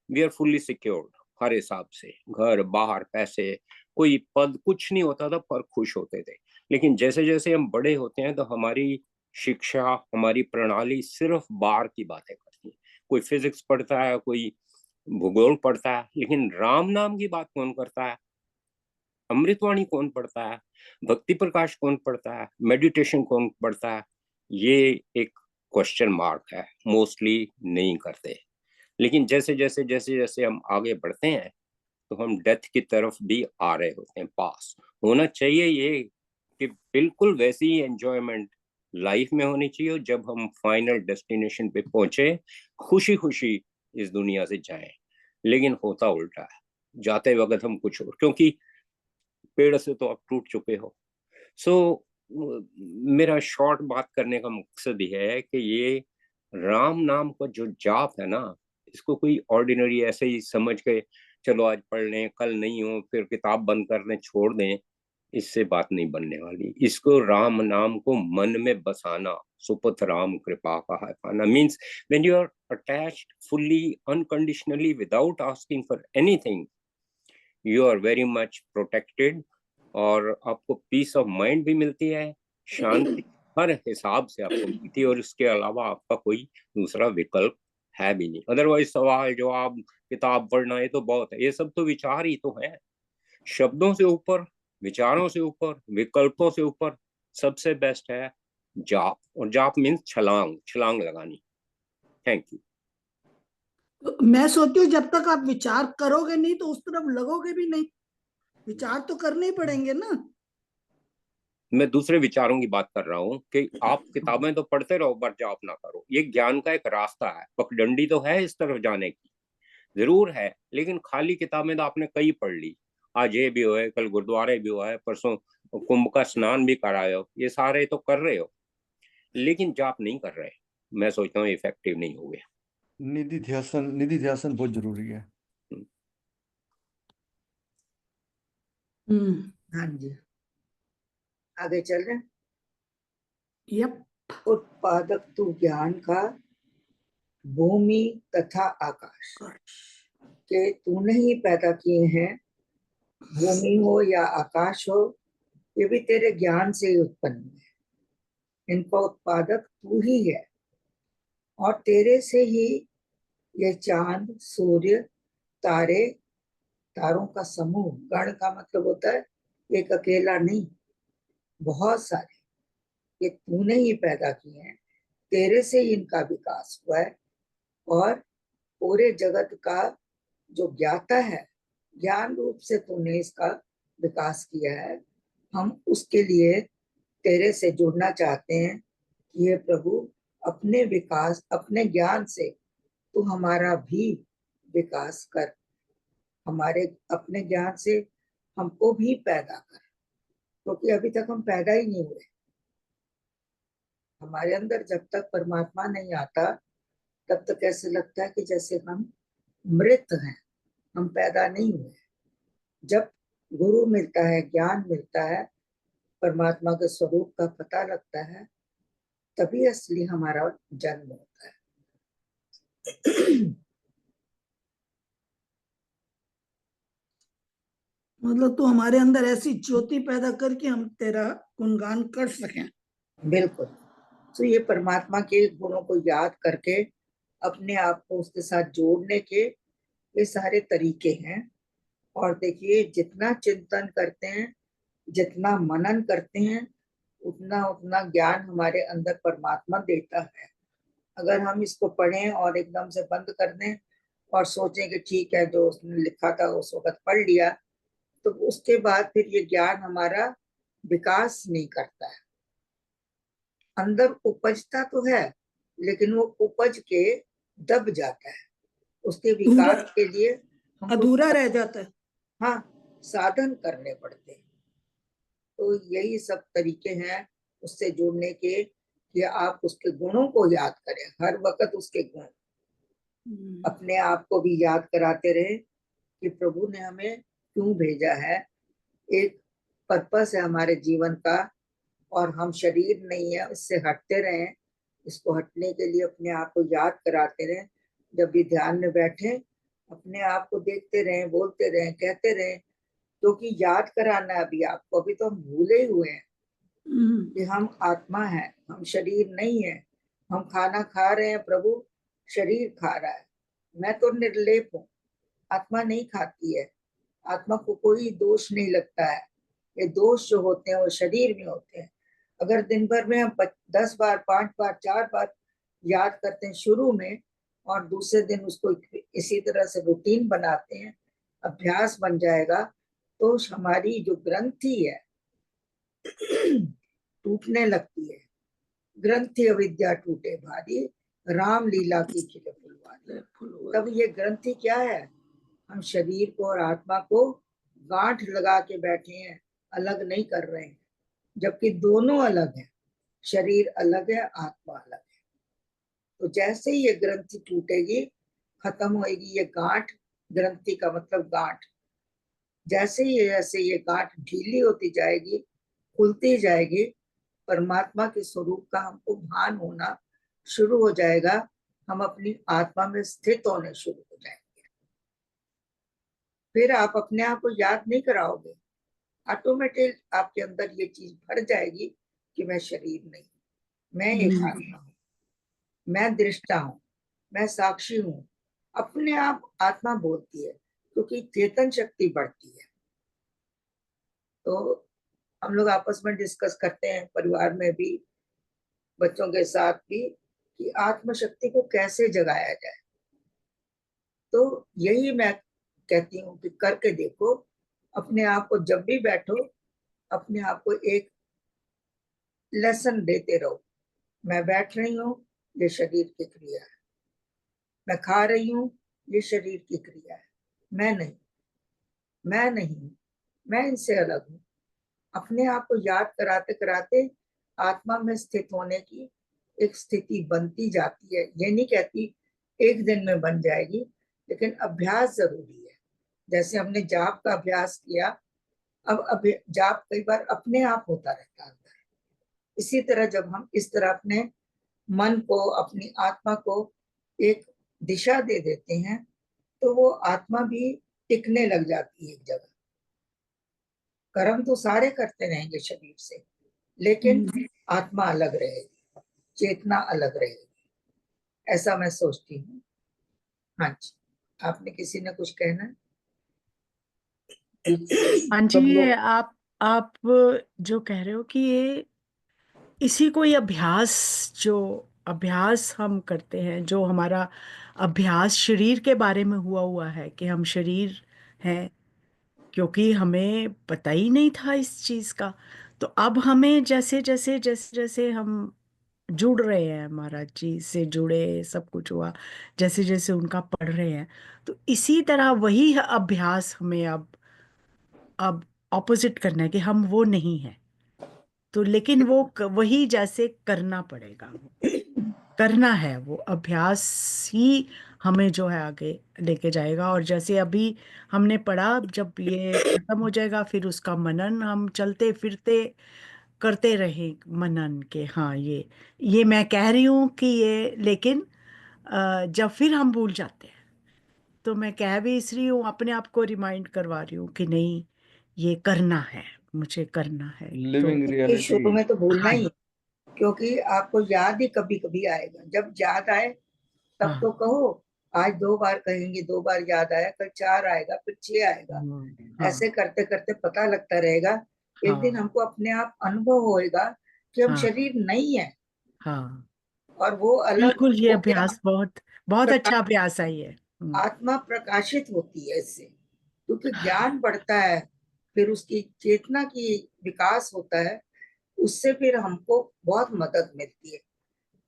वी आर फुल्ली सिक्योर्ड, हर हिसाब से, घर बाहर पैसे, कोई पद कुछ नहीं होता था पर खुश होते थे। लेकिन जैसे जैसे हम बड़े होते हैं तो हमारी शिक्षा, हमारी प्रणाली सिर्फ बाहर की बातें करती है। कोई फिजिक्स पढ़ता है, कोई भूगोल पढ़ता है, लेकिन राम नाम की बात कौन करता है? अमृतवाणी कौन पढ़ता है? भक्ति प्रकाश कौन पढ़ता है? मेडिटेशन कौन पढ़ता है? ये एक क्वेश्चन मार्क है, मोस्टली नहीं करते। लेकिन जैसे जैसे जैसे जैसे हम आगे बढ़ते हैं तो हम डेथ की तरफ भी आ रहे होते हैं, पास होना चाहिए ये कि बिल्कुल वैसी ही एंजॉयमेंट लाइफ में होनी चाहिए। जब हम फाइनल डेस्टिनेशन पे पहुंचे, खुशी खुशी इस दुनिया से जाएं। लेकिन होता उल्टा है, जाते वक्त हम कुछ और, क्योंकि पेड़ से तो आप टूट चुके हो। सो मेरा शॉर्ट बात करने का मकसद यह है कि ये राम नाम का जो जाप है ना, इसको कोई ऑर्डिनरी ऐसे ही समझ के चलो आज पढ़ लें, कल नहीं हो फिर किताब बंद कर दें, छोड़ दें, इससे बात नहीं बनने वाली। इसको राम नाम को मन में बसाना, सुपथ राम कृपा का है पाना, means when you are attached fully unconditionally without asking for anything, you are very much protected. और आपको पीस ऑफ माइंड भी मिलती है, शांति हर हिसाब से आपको मिलती है, और इसके अलावा आपका कोई दूसरा विकल्प है भी नहीं। अदरवाइज सवाल जवाब, किताब पढ़ना, ये तो बहुत है, ये सब तो विचार ही तो है। शब्दों से ऊपर, विचारों से ऊपर, विकल्पों से ऊपर सबसे बेस्ट है जाप। और जाप मीन्स छलांग, छलांग लगानी। Thank you. मैं सोचती हूँ जब तक आप विचार करोगे नहीं तो उस तरफ लगोगे भी नहीं। विचार तो करने ही पड़ेंगे ना। मैं दूसरे विचारों की बात कर रहा हूँ कि आप किताबें तो पढ़ते रहो पर जाप ना करो। ये ज्ञान का एक रास्ता है, पगडंडी तो है इस तरफ जाने की, जरूर है, लेकिन खाली किताबें तो आपने कई पढ़ ली। आज ये भी हुआ है, कल गुरुद्वारे भी हुआ है, परसों कुंभ का स्नान भी कराए हो, ये सारे तो कर रहे हो, लेकिन जाप नहीं कर रहे। मैं सोचता हूँ इफेक्टिव नहीं हुए। निधि ध्यासन बहुत जरूरी है। हाँ जी, आगे चल रहे हैं। यप। उत्पादक तू ज्ञान का भूमि तथा आकाश के तूने ही पैदा किए हैं। भूमि हो या आकाश हो, ये भी तेरे ज्ञान से ही उत्पन्न है। इनका उत्पादक तू ही है और तेरे से ही ये चांद, सूर्य, तारे, तारों का समूह, गण का मतलब होता है एक अकेला नहीं, बहुत सारे, ये तूने ही पैदा किए हैं। तेरे से ही इनका विकास हुआ है और पूरे जगत का जो ज्ञाता है, ज्ञान रूप से तूने इसका विकास किया है। हम उसके लिए तेरे से जुड़ना चाहते हैं कि ये प्रभु अपने विकास, अपने ज्ञान से तू हमारा भी विकास कर, हमारे अपने ज्ञान से हमको भी पैदा कर, क्योंकि अभी तक हम पैदा ही नहीं हुए। हमारे अंदर जब तक परमात्मा नहीं आता तब तक ऐसे लगता है कि जैसे हम मृत हैं, हम पैदा नहीं हुए। जब गुरु मिलता है, ज्ञान मिलता है, परमात्मा के स्वरूप का पता लगता है, तभी असली हमारा जन्म होता है। मतलब तू हमारे अंदर ऐसी ज्योति पैदा करके हम तेरा गुणगान कर सकें। बिल्कुल। तो ये परमात्मा के गुणों को याद करके अपने आप को उसके साथ जोड़ने के ये सारे तरीके हैं। और देखिए, जितना चिंतन करते हैं, जितना मनन करते हैं, उतना उतना ज्ञान हमारे अंदर परमात्मा देता है। अगर हम इसको पढ़ें और एकदम से बंद कर दें और सोचें कि ठीक है, जो उसने लिखा था उस वक्त पढ़ लिया, तो उसके बाद फिर ये ज्ञान हमारा विकास नहीं करता है। अंदर उपजता तो है, लेकिन वो उपज के दब जाता है। उसके विकास के लिए हमको अधूरा रह जाता है। हाँ, साधन करने पड़ते हैं। तो यही सब तरीके हैं उससे जुड़ने के, कि आप उसके गुणों को याद करें, हर वक्त उसके गुण अपने आप को भी याद कराते रहे कि प्रभु ने हमें क्यों भेजा है। एक पर्पस है हमारे जीवन का, और हम शरीर नहीं है, इससे हटते रहें। इसको हटने के लिए अपने आप को याद कराते रहें। जब भी ध्यान में बैठे, अपने आप को देखते रहें, बोलते रहें, कहते रहें, क्योंकि याद कराना है अभी आपको। अभी तो हम भूले ही हुए हैं कि हम आत्मा है, हम शरीर नहीं है। हम खाना खा रहे हैं, प्रभु शरीर खा रहा है। मैं तो निर्लेप हूँ, आत्मा नहीं खाती है। आत्मा को कोई दोष नहीं लगता है। ये दोष जो होते हैं वो शरीर में होते हैं। अगर दिन भर में हम 10 बार, 5 बार, 4 बार याद करते हैं शुरू में, और दूसरे दिन उसको इसी तरह से रूटीन बनाते हैं, अभ्यास बन जाएगा, तो हमारी जो ग्रंथि है टूटने लगती है। ग्रंथि अविद्या टूटे भारी, राम लीला की खिले फुलवारी। तब ये ग्रंथि क्या है? हम शरीर को और आत्मा को गांठ लगा के बैठे हैं, अलग नहीं कर रहे हैं, जबकि दोनों अलग हैं। शरीर अलग है, आत्मा अलग है। तो जैसे ही ये ग्रंथि टूटेगी, खत्म होएगी ये गांठ, ग्रंथि का मतलब गांठ, जैसे ये गांठ ढीली होती जाएगी, खुलती जाएगी, परमात्मा के स्वरूप का हमको भान होना शुरू हो जाएगा। हम अपनी आत्मा में स्थित होने शुरू हो जाएंगे। फिर आप अपने आप को याद नहीं कराओगे, ऑटोमेटिक आपके अंदर ये चीज भर जाएगी कि मैं शरीर नहीं, मैं एक आत्मा हूँ, मैं दृष्टा हूँ, मैं साक्षी हूँ। अपने आप आत्मा बोलती है, क्योंकि चेतन शक्ति बढ़ती है। तो हम लोग आपस में डिस्कस करते हैं, परिवार में भी, बच्चों के साथ भी, कि आत्मशक्ति को कैसे जगाया जाए। तो यही मैं कहती हूँ कि करके देखो। अपने आप को जब भी बैठो, अपने आप को एक लेसन देते रहो। मैं बैठ रही हूँ, ये शरीर की क्रिया है। मैं खा रही हूँ, ये शरीर की क्रिया है। मैं नहीं, मैं नहीं, मैं इनसे अलग हूँ। अपने आप को याद कराते कराते आत्मा में स्थित होने की एक स्थिति बनती जाती है। ये नहीं कहती एक दिन में बन जाएगी, लेकिन अभ्यास जरूरी है। जैसे हमने जाप का अभ्यास किया, अब जाप कई बार अपने आप होता रहता है। इसी तरह जब हम इस तरह अपने मन को, अपनी आत्मा को एक दिशा दे देते हैं, तो वो आत्मा भी टिकने लग जाती है एक जगह। कर्म तो सारे करते रहेंगे शरीर से, लेकिन आत्मा अलग रहेगी, चेतना अलग रहेगी। ऐसा मैं सोचती हूँ। हाँ जी, आपने किसी ने कुछ कहना है? हाँ जी, ये आप जो कह रहे हो कि ये इसी को ये अभ्यास, जो अभ्यास हम करते हैं, जो हमारा अभ्यास शरीर के बारे में हुआ है कि हम शरीर हैं, क्योंकि हमें पता ही नहीं था इस चीज़ का। तो अब हमें जैसे जैसे जैसे जैसे हम जुड़ रहे हैं, महाराज जी से जुड़े, सब कुछ हुआ, जैसे जैसे उनका पढ़ रहे हैं, तो इसी तरह वही अभ्यास हमें अब ऑपोजिट करना है कि हम वो नहीं हैं। तो लेकिन वो वही जैसे करना पड़ेगा, करना है, वो अभ्यास ही हमें जो है आगे लेके जाएगा। और जैसे अभी हमने पढ़ा, जब ये खत्म हो जाएगा फिर उसका मनन हम चलते फिरते करते रहे मनन के। हाँ, ये मैं कह रही हूँ कि ये, लेकिन जब फिर हम भूल जाते हैं तो मैं कह भी इस रही हूँ, अपने आप को रिमाइंड करवा रही हूँ कि नहीं, ये करना है, मुझे करना है। तो लिविंग कि रियलिटी। शुरू में तो भूलना हाँ ही है, क्योंकि आपको याद ही कभी कभी आएगा। जब याद आए तब हाँ तो कहो, आज 2 बार कहेंगे, 2 बार याद आया, कल 4 आएगा, फिर 6 आएगा। हाँ ऐसे करते करते पता लगता रहेगा, एक दिन हाँ हमको अपने आप अनुभव होएगा कि हम हाँ शरीर नहीं है हाँ, और वो अलग बिल्कुल। ये हो गया। अभ्यास बहुत बहुत अच्छा अभ्यास है ये। आत्मा प्रकाशित होती है इससे, क्योंकि ज्ञान बढ़ता है, फिर उसकी चेतना की विकास होता है, उससे फिर हमको बहुत मदद मिलती है।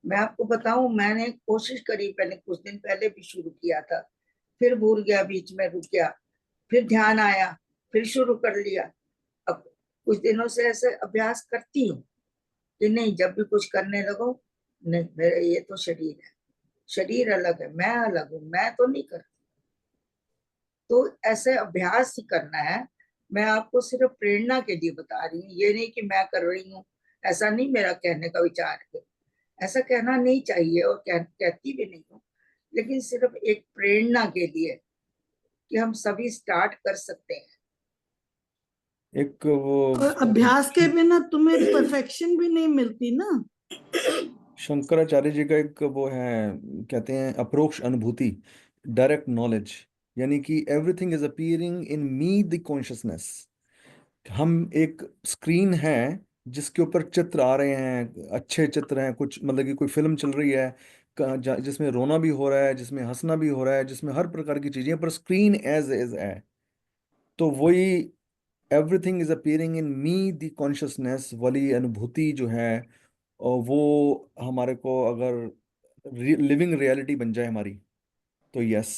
मैं आपको बताऊं, मैंने कोशिश करी, पहले कुछ दिन पहले भी शुरू किया था, फिर भूल गया, बीच में रुक गया, फिर ध्यान आया, फिर शुरू कर लिया। अब कुछ दिनों से ऐसे अभ्यास करती हूँ कि नहीं, जब भी कुछ करने लगो, नहीं, मेरा ये तो शरीर है, शरीर अलग है, मैं अलग हूँ, मैं तो नहीं करती। तो ऐसे अभ्यास ही करना है। मैं आपको सिर्फ प्रेरणा के लिए बता रही हूँ, ये नहीं कि मैं कर रही हूँ, ऐसा नहीं मेरा कहने का विचार है। ऐसा कहना नहीं चाहिए और कहती भी नहीं हूँ, लेकिन सिर्फ एक प्रेरणा के लिए कि हम सभी स्टार्ट कर सकते हैं। एक वो और अभ्यास के बिना तुम्हें परफेक्शन भी नहीं मिलती ना। शंकराचार्य जी का एक वो है, कहते हैं अप्रोक्ष अनुभूति, डायरेक्ट नॉलेज, यानी कि everything is appearing in me the consciousness. हम एक स्क्रीन है जिसके ऊपर चित्र आ रहे हैं, अच्छे चित्र हैं, कुछ मतलब कि कोई फिल्म चल रही है जिसमें रोना भी हो रहा है, जिसमें हंसना भी हो रहा है, जिसमें हर प्रकार की चीजें, पर स्क्रीन एज इज है। तो वही everything is appearing in me the consciousness वाली अनुभूति जो है, और वो हमारे को अगर लिविंग रियलिटी बन जाए हमारी, तो यस,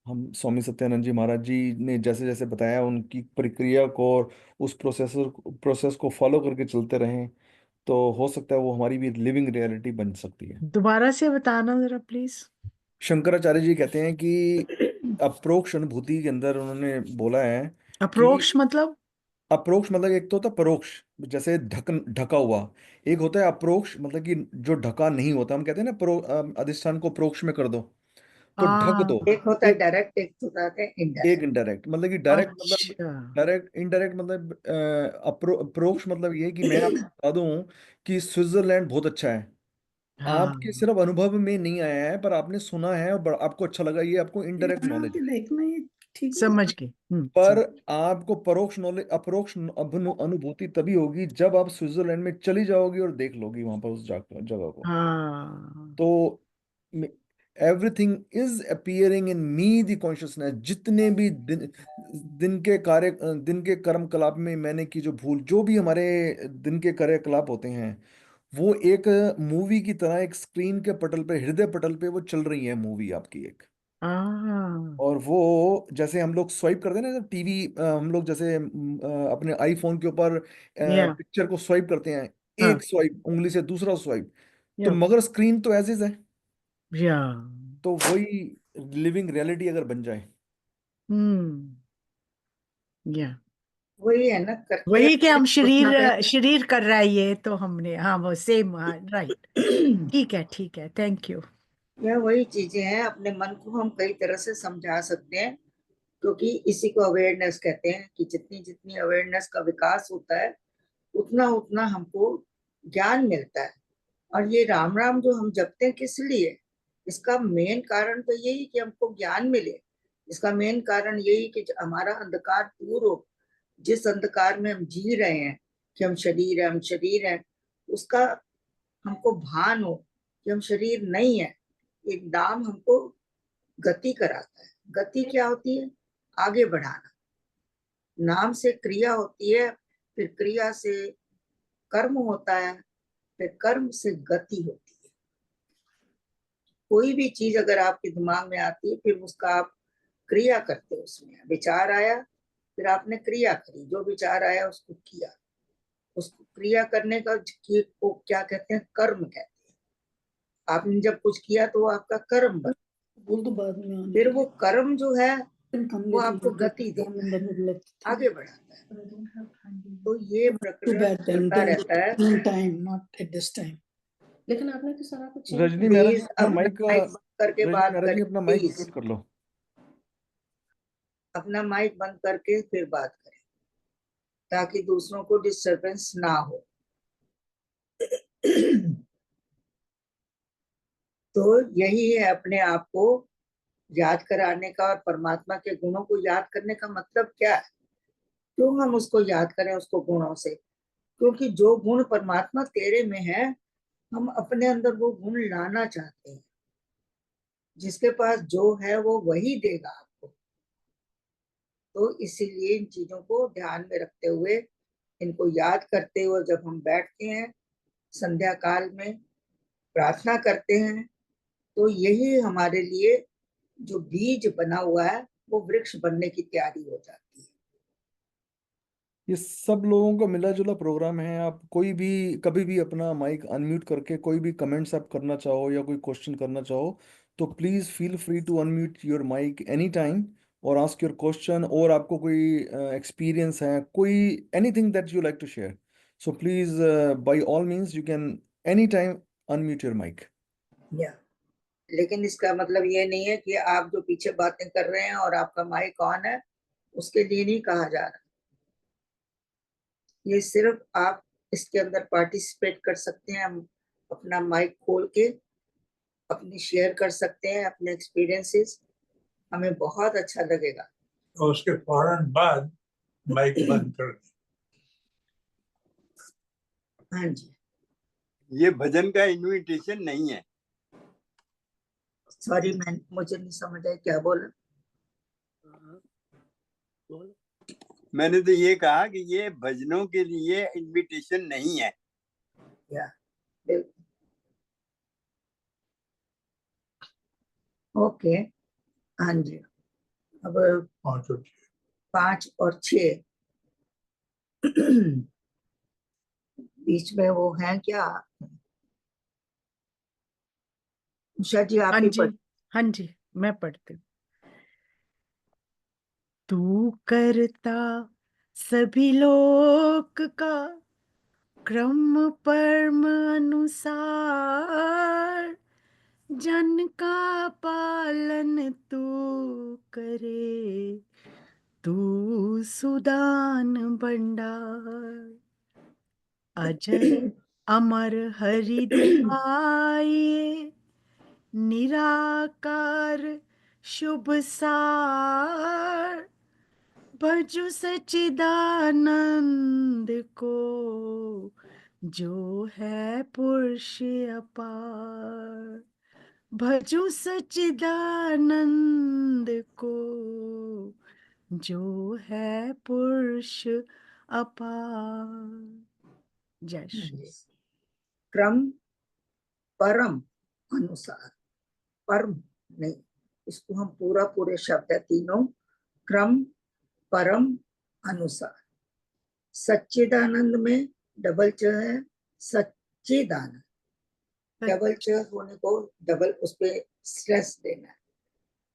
हम स्वामी सत्यानंद जी महाराज जी ने जैसे जैसे बताया उनकी प्रक्रिया को और उस प्रोसेस को फॉलो करके चलते रहें, तो हो सकता है वो हमारी भी लिविंग रियलिटी बन सकती है। दोबारा से बताना जरा प्लीज। शंकराचार्य जी कहते हैं कि अप्रोक्ष अनुभूति के अंदर उन्होंने बोला है कि अप्रोक्ष मतलब? अप्रोक्ष मतलब एक तो होता है परोक्ष, जैसे ढका हुआ। एक होता है अप्रोक्ष, मतलब कि जो ढका नहीं होता, हम कहते हैं ना अधिष्ठान को प्रोक्ष में कर दो, तो ढक आ दो। एक होता है एक डायरेक्ट, एक होता है एक इनडायरेक्ट। इनडायरेक्ट, मतलब कि डायरेक्ट मतलब, अच्छा। डायरेक्ट इनडायरेक्ट मतलब अप्रोक्ष मतलब ये कि मैं आपको बता दूं कि स्विट्जरलैंड बहुत अच्छा है, आपके हाँ, सिर्फ अनुभव में नहीं आया है, पर आपने सुना है और आपको अच्छा लगा, ये आपको इनडायरेक्ट बना नॉलेज के है। देखना, ये ठीक है। समझ गई। पर आपको परोक्ष नॉलेज, अप्रोक्ष अनुभूति तभी होगी जब आप स्विट्जरलैंड में चली जाओगी और देख लोगी वहां पर उस जगह को। हाँ तो everything is appearing in me the consciousness. जितने भी दिन के कर्म कलाप में मैंने की जो भूल, जो भी हमारे दिन के कार्यकलाप होते हैं, वो एक मूवी की तरह एक स्क्रीन के पटल पे, हृदय पटल पे वो चल रही है मूवी आपकी एक। हाँ और वो जैसे हम लोग स्वाइप करते हैं ना टीवी, हम लोग जैसे अपने आईफोन के ऊपर या पिक्चर को स्वाइप करते हैं, हाँ एक स्वाइप उंगली से दूसरा स्वाइप, तो या मगर स्क्रीन तो एज इज है। या तो वही लिविंग रियलिटी अगर बन जाए, हम्म या वही है ना, करते वही कि हम कुछ ना शरीर कर रहा है ये, तो हमने, हाँ वो सेम, राइट। कहीं। ठीक है, थैंक यू। यह वही चीजें हैं, अपने मन को हम कई तरह से समझा सकते हैं, क्योंकि इसी को अवेयरनेस कहते हैं कि जितनी जितनी अवेयरनेस का विकास होता है, उतना उतना हमको ज्ञान मिलता है। और ये राम राम जो हम जपते हैं, किस लिए? इसका मेन कारण तो यही कि हमको ज्ञान मिले। इसका मेन कारण यही कि हमारा अंधकार दूर हो। जिस अंधकार में हम जी रहे हैं कि हम शरीर हैं, उसका हमको भान हो कि हम शरीर नहीं है। एक नाम हमको गति कराता है। गति क्या होती है? आगे बढ़ाना। नाम से क्रिया होती है, फिर क्रिया से कर्म होता है, फिर कर्म से गति होती है। कोई भी चीज अगर आपके दिमाग में आती है, फिर उसका आप क्रिया करते हो। उसमें विचार आया, फिर आपने क्रिया करी, जो विचार आया उसको किया, उसको क्रिया करने का को क्या कहते हैं, कर्म कहते हैं। आपने जब कुछ किया तो वो आपका कर्म बन, बोल दो बाद में फिर वो कर्म जो है वो आपको गति देता है, आगे बढ़ाता है। तो ये प्रकरण चलता रहता है। Time not at this time. लेकिन आपने तो सारा कुछ रजनी महाराज जी प्लीज अपना अपना माइक माइक बंद करके रजनी बात महाराज जी करें, अपना माइक प्लीज म्यूट कर लो। अपना माइक बंद करके फिर बात करें ताकि दूसरों को डिस्टरबेंस ना हो। तो यही है अपने आप को याद कराने का, और परमात्मा के गुणों को याद करने का मतलब क्या है, क्यों हम उसको याद करें उसको गुणों से, क्योंकि जो गुण परमात्मा तेरे में है हम अपने अंदर वो गुण लाना चाहते हैं। जिसके पास जो है वो वही देगा आपको। तो इसीलिए इन चीजों को ध्यान में रखते हुए, इनको याद करते हुए जब हम बैठते हैं संध्या काल में प्रार्थना करते हैं, तो यही हमारे लिए जो बीज बना हुआ है वो वृक्ष बनने की तैयारी हो जाती है। ये सब लोगों का मिला जुला प्रोग्राम है। आप कोई भी कभी भी अपना माइक अनम्यूट करके कोई भी कमेंट्स आप करना चाहो या कोई क्वेश्चन करना चाहो तो please feel free to unmute your mic any time और आस्क योर क्वेश्चन, और आपको कोई एक्सपीरियंस है, कोई anything that you like to share, so please by all means you can any time unmute your mic. लेकिन इसका मतलब ये नहीं है कि आप जो पीछे बातें कर रहे हैं और आपका माइक ऑन है उसके लिए नहीं कहा जा रहा। ये सिर्फ आप इसके अंदर पार्टिसिपेट कर सकते हैं, अपना माइक खोल के अपनी शेयर कर सकते हैं अपने एक्सपीरियंसेस, हमें बहुत अच्छा लगेगा। और उसके फौरन बाद माइक बंद कर दें। हाँ जी, ये भजन का इनविटेशन नहीं है। सॉरी मुझे नहीं समझ आया क्या बोला। मैंने तो ये कहा कि ये भजनों के लिए इनविटेशन नहीं है। या ओके, हाँ जी। अब 5 और 6 बीच में वो है क्या? उषा जी आप हाँ ही जी, हाँ जी, मैं पढ़ती हूँ। तू करता सभी लोक का क्रम परम अनुसार, जन का पालन तू करे, तू सुदान भंडार। अजर अमर हरि दुहाए, निराकार शुभ सार, भजु सच्चिदानंद को, जो है पुरुष अपार। भजु सच्चिदानंद को, जो है पुरुष अपार। जय श्री। क्रम परम अनुसार, परम नहीं, इसको हम पूरे शब्द है तीनों, क्रम परम अनुसार। सच्चिदानंद में डबल च है, सच्चिदानंद, डबल च होने को डबल उस पे स्ट्रेस देना है।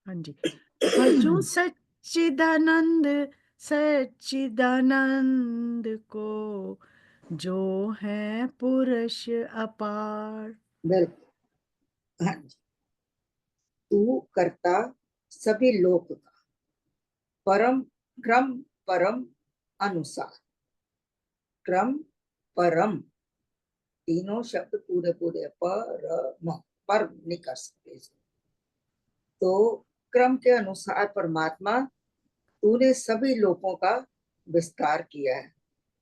हाँ जी, भजो सच्चिदानंद, सच्चिदानंद को, जो है पुरुष अपार। बिल्कुल, हाँ जी। तू करता सभी लोक का परम, क्रम परम अनुसार। क्रम परम तीनों शब्द पूरे परम, पर नहीं कर सकते इसको। तो क्रम के अनुसार परमात्मा तूने सभी लोगों का विस्तार किया है,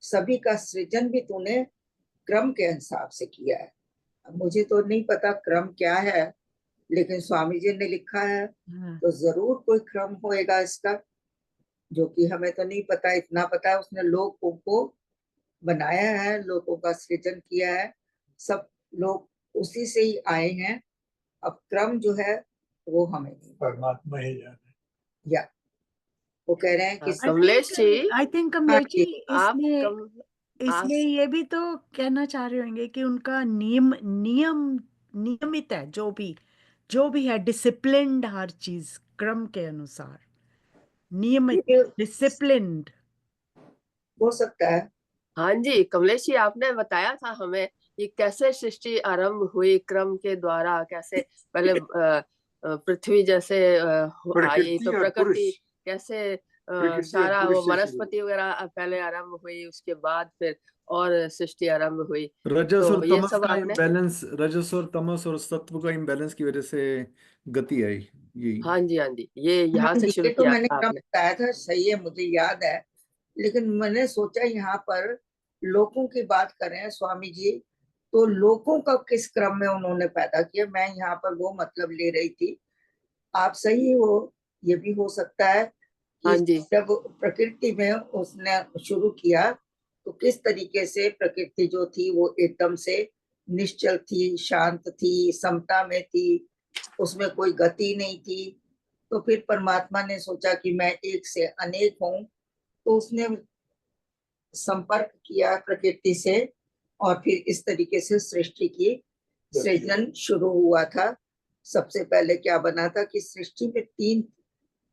सभी का सृजन भी तूने क्रम के हिसाब से किया है। अब मुझे तो नहीं पता क्रम क्या है, लेकिन स्वामी जी ने लिखा है तो जरूर कोई क्रम होएगा इसका, जो कि हमें तो नहीं पता। इतना पता है उसने लोगों को बनाया है, लोगों का सृजन किया है, सब लोग उसी से ही आए हैं। अब क्रम जो है वो हमें नहीं, परमात्मा ही जाने। या वो कह रहे हैं कि कमलेश जी, आई थिंक हाँ कमलेश जी जी, आप इसमें कम इसलिए ये भी तो कहना चाह रहे होंगे कि उनका नियमित है, जो भी है डिसिप्लिन्ड, हर चीज क्रम के अनुसार नियमित, ये डिसिप्लिन्ड। हो सकता है। हाँ जी, कमलेश जी आपने बताया था हमें कि कैसे सृष्टि आरंभ हुई क्रम के द्वारा, कैसे पहले पृथ्वी जैसे आई, तो प्रकृति और पुरुष, प्रकृति कैसे प्रकृति और सारा वो पुरुष से शुरू वनस्पति वगैरह पहले आरंभ हुई, उसके बाद फिर और सृष्टि आरंभ हुई। रजस और तो ये तमस सब का आपने, इम्बैलेंस, रजस और तमस और सत्व का इम्बैलेंस की वजह से गति आई। यही हाँ जी हाँ जी, ये हाँ यहाँ से जी, शुरू ये तो किया मैंने था क्रम आपने। बताया था, सही है, मुझे याद है। लेकिन मैंने सोचा यहाँ पर लोगों की बात करें स्वामी जी, तो लोगों का किस क्रम में उन्होंने पैदा किया, मैं यहाँ पर वो मतलब ले रही थी। आप सही हो, ये भी हो सकता है हाँ कि जी जब प्रकृति में उसने शुरू किया तो किस तरीके से प्रकृति जो थी वो एकदम से निश्चल थी, शांत थी, समता में थी, उसमें कोई गति नहीं थी। तो फिर परमात्मा ने सोचा कि मैं एक से अनेक हूं, तो उसने संपर्क किया प्रकृति से और फिर इस तरीके से सृष्टि की सृजन शुरू हुआ था। सबसे पहले क्या बना था कि सृष्टि में 3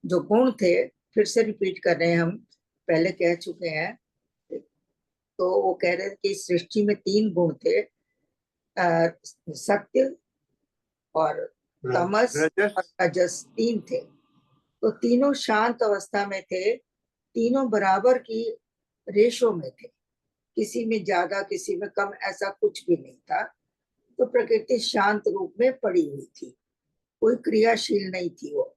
जो गुण थे, फिर से रिपीट कर रहे हैं, हम पहले कह चुके हैं। तो वो कह रहे थे कि सृष्टि में 3 गुण थे, सत्य और तमस रजस, और रजस, 3 थे। तो तीनों शांत अवस्था में थे, तीनों बराबर की रेशो में थे, किसी में ज्यादा किसी में कम ऐसा कुछ भी नहीं था। तो प्रकृति शांत रूप में पड़ी हुई थी, कोई क्रियाशील नहीं थी वो।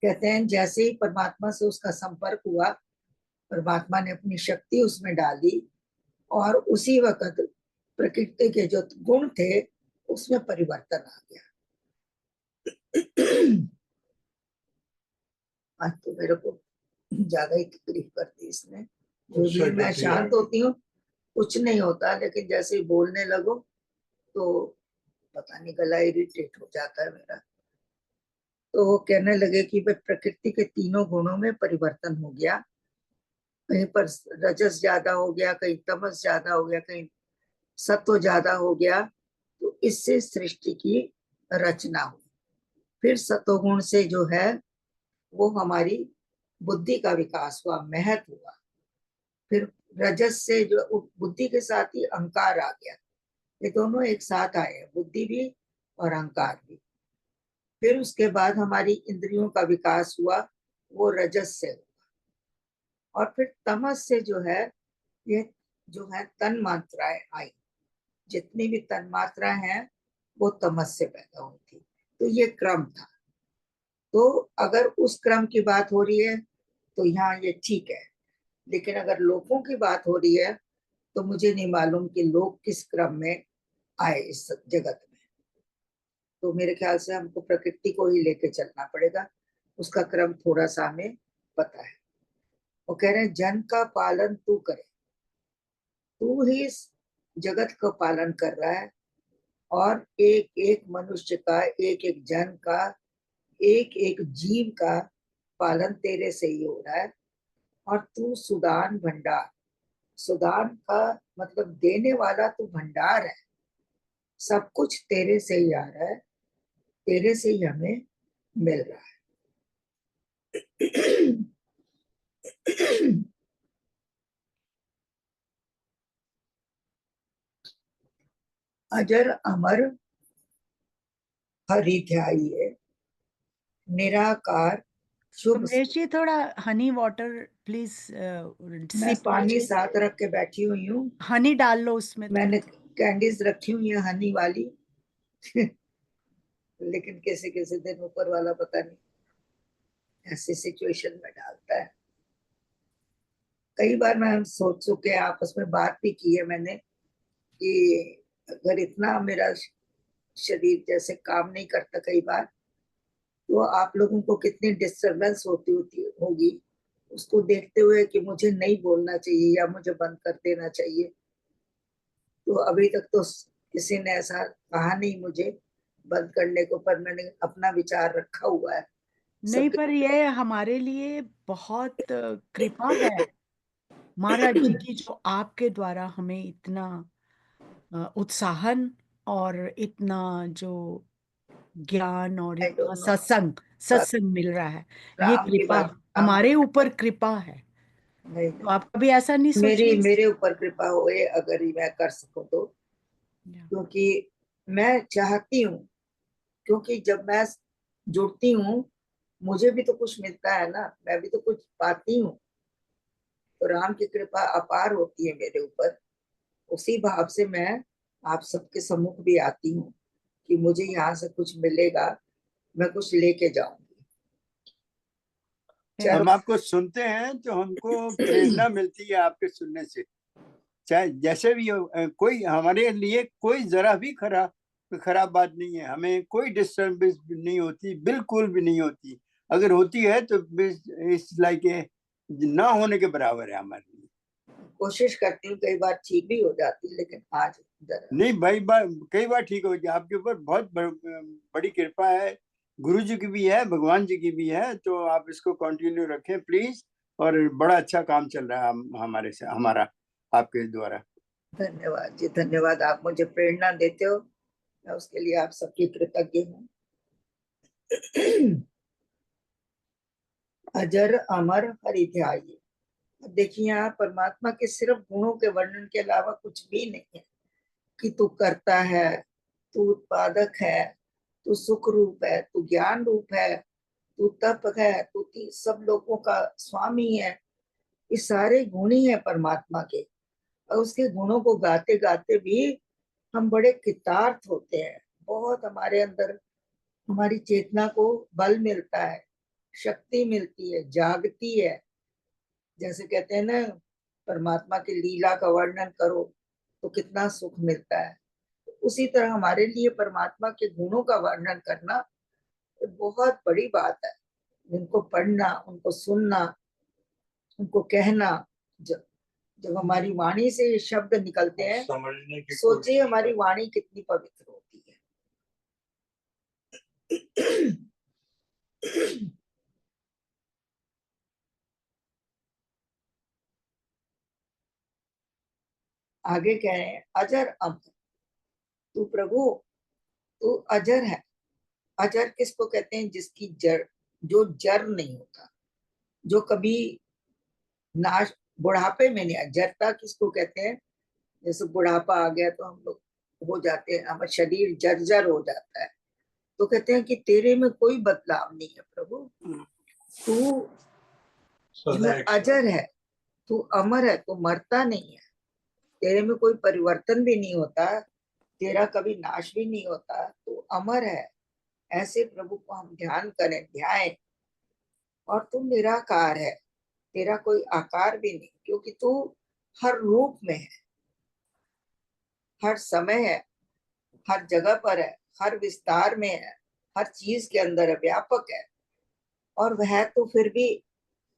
कहते हैं जैसे ही परमात्मा से उसका संपर्क हुआ, परमात्मा ने अपनी शक्ति उसमें डाली और उसी वक्त प्रकृति के जो गुण थे उसमें परिवर्तन आ गया। आज तो मेरे को ज्यादा ही तकलीफ करती इसने, जो भी मैं शांत होती हूँ कुछ नहीं होता, लेकिन जैसे ही बोलने लगो तो पता नहीं गला इरिटेट हो जाता है मेरा। तो वो कहने लगे कि भाई प्रकृति के तीनों गुणों में परिवर्तन हो गया, कहीं पर रजस ज्यादा हो गया, कहीं तमस ज्यादा हो गया, कहीं सत्व ज्यादा हो गया। तो इससे सृष्टि की रचना हुई। फिर सत्वगुण से जो है वो हमारी बुद्धि का विकास हुआ, महत हुआ। फिर रजस से जो बुद्धि के साथ ही अहंकार आ गया, ये दोनों एक साथ आए, बुद्धि भी और अहंकार भी। फिर उसके बाद हमारी इंद्रियों का विकास हुआ, वो रजस से हुआ। और फिर तमस से जो है, ये जो है तन मात्राएं आई, जितनी भी तन मात्रा है वो तमस से पैदा हुई थी। तो ये क्रम था। तो अगर उस क्रम की बात हो रही है तो यहाँ ये ठीक है, लेकिन अगर लोगों की बात हो रही है तो मुझे नहीं मालूम कि लोग किस क्रम में आए इस जगत में। तो मेरे ख्याल से हमको प्रकृति को ही लेके चलना पड़ेगा, उसका क्रम थोड़ा सा हमें पता है। वो कह रहे हैं जन का पालन तू करे, तू ही इस जगत का पालन कर रहा है, और एक एक मनुष्य का, एक एक जन का, एक एक जीव का पालन तेरे से ही हो रहा है। और तू सुदान भंडार, सुदान का मतलब देने वाला तू भंडार है, सब कुछ तेरे से ही आ रहा है, तेरे से ही हमें मिल रहा है। अजर अमर हरि ध्याइए, निराकार शुभ। कमलेश जी थोड़ा हनी वाटर प्लीज, मैं सिप पानी लीजिए, साथ रख के बैठी हुई हूँ, हनी डाल लो उसमें मैंने थोड़ा। कैंडीज रखी हुई है हनी वाली। लेकिन किसी किसी दिन ऊपर वाला पता नहीं ऐसी सिचुएशन में डालता है। कई बार मैं सोच चुके, आपस में बात भी की है मैंने, कि अगर इतना मेरा शरीर जैसे काम नहीं करता कई बार, तो आप लोगों को कितनी डिस्टरबेंस होती होगी, उसको देखते हुए कि मुझे नहीं बोलना चाहिए या मुझे बंद कर देना चाहिए। तो अभी तक तो किसी ने ऐसा कहा नहीं मुझे बंद करने को, पर मैंने अपना विचार रखा हुआ है नहीं, सबके पर ये हमारे लिए बहुत कृपा है महाराज जी की, जो आपके द्वारा हमें इतना उत्साहन और इतना जो ज्ञान और आई इतना डोंट नो सत्संग मिल रहा है। ये राम की कृपा बात हमारे ऊपर कृपा है। नहीं तो आप कभी ऐसा नहीं मेरी सोचिए? मेरे ऊपर कृपा होए अगर ही मैं कर सकूं तो, क्योंकि मैं चाहती हूँ, क्योंकि जब मैं जुड़ती हूँ मुझे भी तो कुछ मिलता है ना, मैं भी तो कुछ पाती हूँ। तो राम की कृपा अपार होती है मेरे ऊपर। उसी भाव से मैं आप सबके सम्मुख भी आती हूँ कि मुझे यहाँ से कुछ मिलेगा, मैं कुछ लेके जाऊंगी। हम आपको सुनते हैं तो हमको प्रेरणा मिलती है आपके सुनने से, चाहे जैसे भी हो। कोई हमारे लिए कोई जरा भी खराब बात नहीं है, हमें कोई डिस्टर्बेंस नहीं होती, बिल्कुल भी नहीं होती। अगर होती है तो इस लाइक ना होने के बराबर है हमारे लिए। कोशिश करती हूँ, कई बार ठीक भी हो जाती, लेकिन आज जरा नहीं भाई, कई बार ठीक हो जाए। आपके ऊपर बहुत बड़ी कृपा है, गुरु जी की भी है, भगवान जी की भी है। तो आप इसको कंटिन्यू रखें प्लीज। और बड़ा अच्छा काम चल रहा है हमारे से, हमारा आपके द्वारा। धन्यवाद जी, धन्यवाद। आप मुझे प्रेरणा देते हो, मैं उसके लिए आप सबकी कृतज्ञ हूँ। अजर अमर हरिध्यायी। देखिए यहाँ परमात्मा के सिर्फ गुणों के वर्णन के अलावा कुछ भी नहीं है कि तू करता है, तू उत्पादक है, तू सुख रूप है, तू ज्ञान रूप है, तू तप है, तू सब लोगों का स्वामी है। ये सारे गुण ही है परमात्मा के। और उसके गुणों को गाते गाते भी हम बड़े कृतार्थ होते हैं। बहुत हमारे अंदर हमारी चेतना को बल मिलता है, शक्ति मिलती है, जागती है। जैसे कहते हैं ना, परमात्मा की लीला का वर्णन करो तो कितना सुख मिलता है। उसी तरह हमारे लिए परमात्मा के गुणों का वर्णन करना बहुत बड़ी बात है। उनको पढ़ना, उनको सुनना, उनको कहना। जब जब हमारी वाणी से ये शब्द निकलते हैं, समझने की सोचिए हमारी वाणी कितनी पवित्र होती है। आगे कह रहे हैं, अजर अमर। तू प्रभु, तू अजर है। अजर किसको कहते हैं? जिसकी जड़, जो जड़ नहीं होता, जो कभी नाश, बुढ़ापे में नहीं। जड़ता किसको कहते हैं? जैसे बुढ़ापा आ गया तो हम लोग हो जाते हैं, हमारा शरीर जर्जर हो जाता है। तो कहते हैं कि तेरे में कोई बदलाव नहीं है प्रभु, तू अजर है, तू अमर है, तू मरता नहीं है, तेरे में कोई परिवर्तन भी नहीं होता, तेरा कभी नाश भी नहीं होता, तू अमर है। ऐसे प्रभु को हम ध्यान करें, ध्याएं। और तू निराकार है, तेरा कोई आकार भी नहीं, क्योंकि तू हर रूप में है, हर समय है, हर जगह पर है, हर विस्तार में है, हर चीज के अंदर है, व्यापक है। और वह तो फिर भी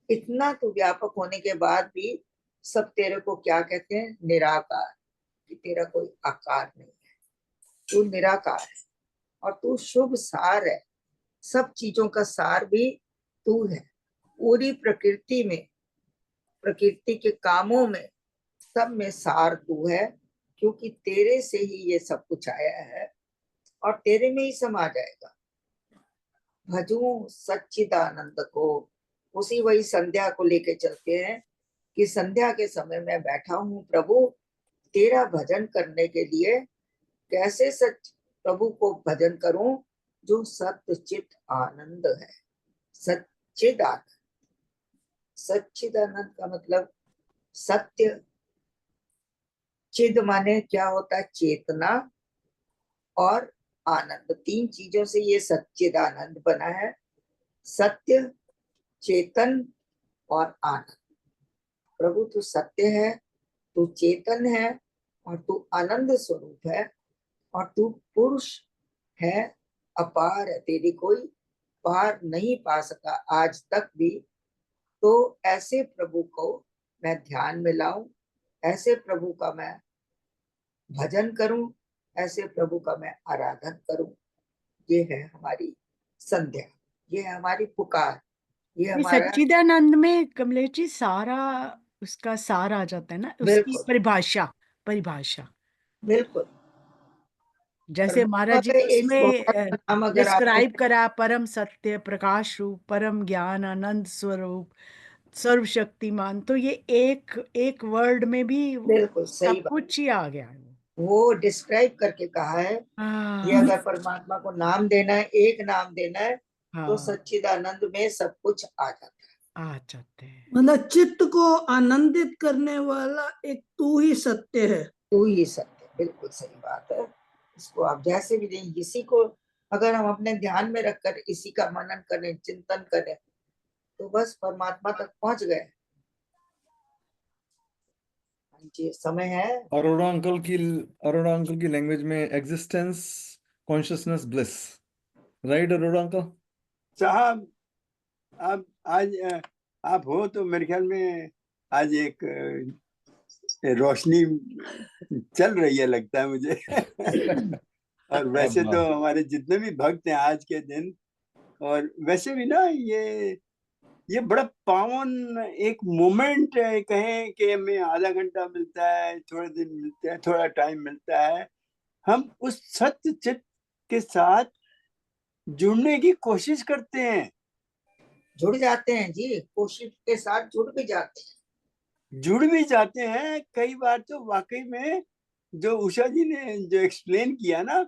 इतना तो व्यापक होने के बाद भी सब तेरे को क्या कहते हैं? निराकार, कि तेरा कोई आकार नहीं है, तू निराकार है। और तू शुभ सार है, सब चीजों का सार भी तू है। पूरी प्रकृति में, प्रकृति के कामों में, सब में सार तू है, क्योंकि तेरे से ही ये सब कुछ आया है और तेरे में ही समा जाएगा। भजू सच्चिदानंद को। उसी वही संध्या को लेके चलते हैं कि संध्या के समय मैं बैठा हूँ प्रभु तेरा भजन करने के लिए। कैसे सच प्रभु को भजन करूं? जो सच्चित आनंद है। सच्चिदानंद, सच्चिदानंद का मतलब सत्य। चिद माने क्या होता है? चेतना और आनंद, तीन चीजों से ये सच्चिदानंद बना है। सत्य, चेतन और आनंद। प्रभु तू सत्य है, तू चेतन है और तू आनंद स्वरूप है और तू पुरुष है, अपार है, तेरी कोई पार नहीं पा सका आज तक भी। तो ऐसे प्रभु को मैं ध्यान में लाऊं, ऐसे प्रभु का मैं भजन करूं, ऐसे प्रभु का मैं आराधन करूं। ये है हमारी संध्या, ये हमारी पुकार, ये ये हमारा। सच्चिदानंद में कमलेश जी सारा उसका सार आ जाता है ना, उसकी बिल्कुल परिभाषा बिल्कुल। जैसे परमात्मा महाराज जी का ने एक उसमें छोटा सा नाम अगर आपने, डिस्क्राइब करा, परम सत्य, प्रकाश रूप, परम ज्ञान, आनंद स्वरूप, सर्वशक्तिमान, तो ये एक वर्ड में भी बिल्कुल सही सब बात, कुछ ही आ गया है। वो डिस्क्राइब करके कहा है। ये हाँ अगर परमात्मा को नाम देना है, एक नाम देना है, तो हाँ, सच्चिदानंद में सब कुछ आ जाता है। आ जाते हैं। मतलब चित्त को आनंदित करने वाला एक तू ही सत्य है। तू ही सत्य, बिल्कुल सही बात है। इसको आप जैसे भी दें, इसी को अगर हम अपने ध्यान में रखकर इसी का मनन करें, चिंतन करें, तो बस परमात्मा तक पहुंच गए। जी, समय है। अरोड़ा अंकल की लैंग्वेज में existence consciousness bliss, right Arora uncle? साहब आप आज आप हो तो मेरे ख्याल में आज एक रोशनी चल रही है लगता है मुझे। और वैसे तो हमारे जितने भी भक्त हैं आज के दिन, और वैसे भी ना ये बड़ा पावन एक मोमेंट है। कहें कि हमें आधा घंटा मिलता है, थोड़े दिन मिलते हैं, थोड़ा टाइम मिलता है, हम उस सत्य चित्त के साथ जुड़ने की कोशिश करते हैं। जुड़ जाते हैं जी, कोशिश के साथ जुड़ भी जाते हैं। कई बार तो वाकई में जो उषा जी ने जो एक्सप्लेन किया ना,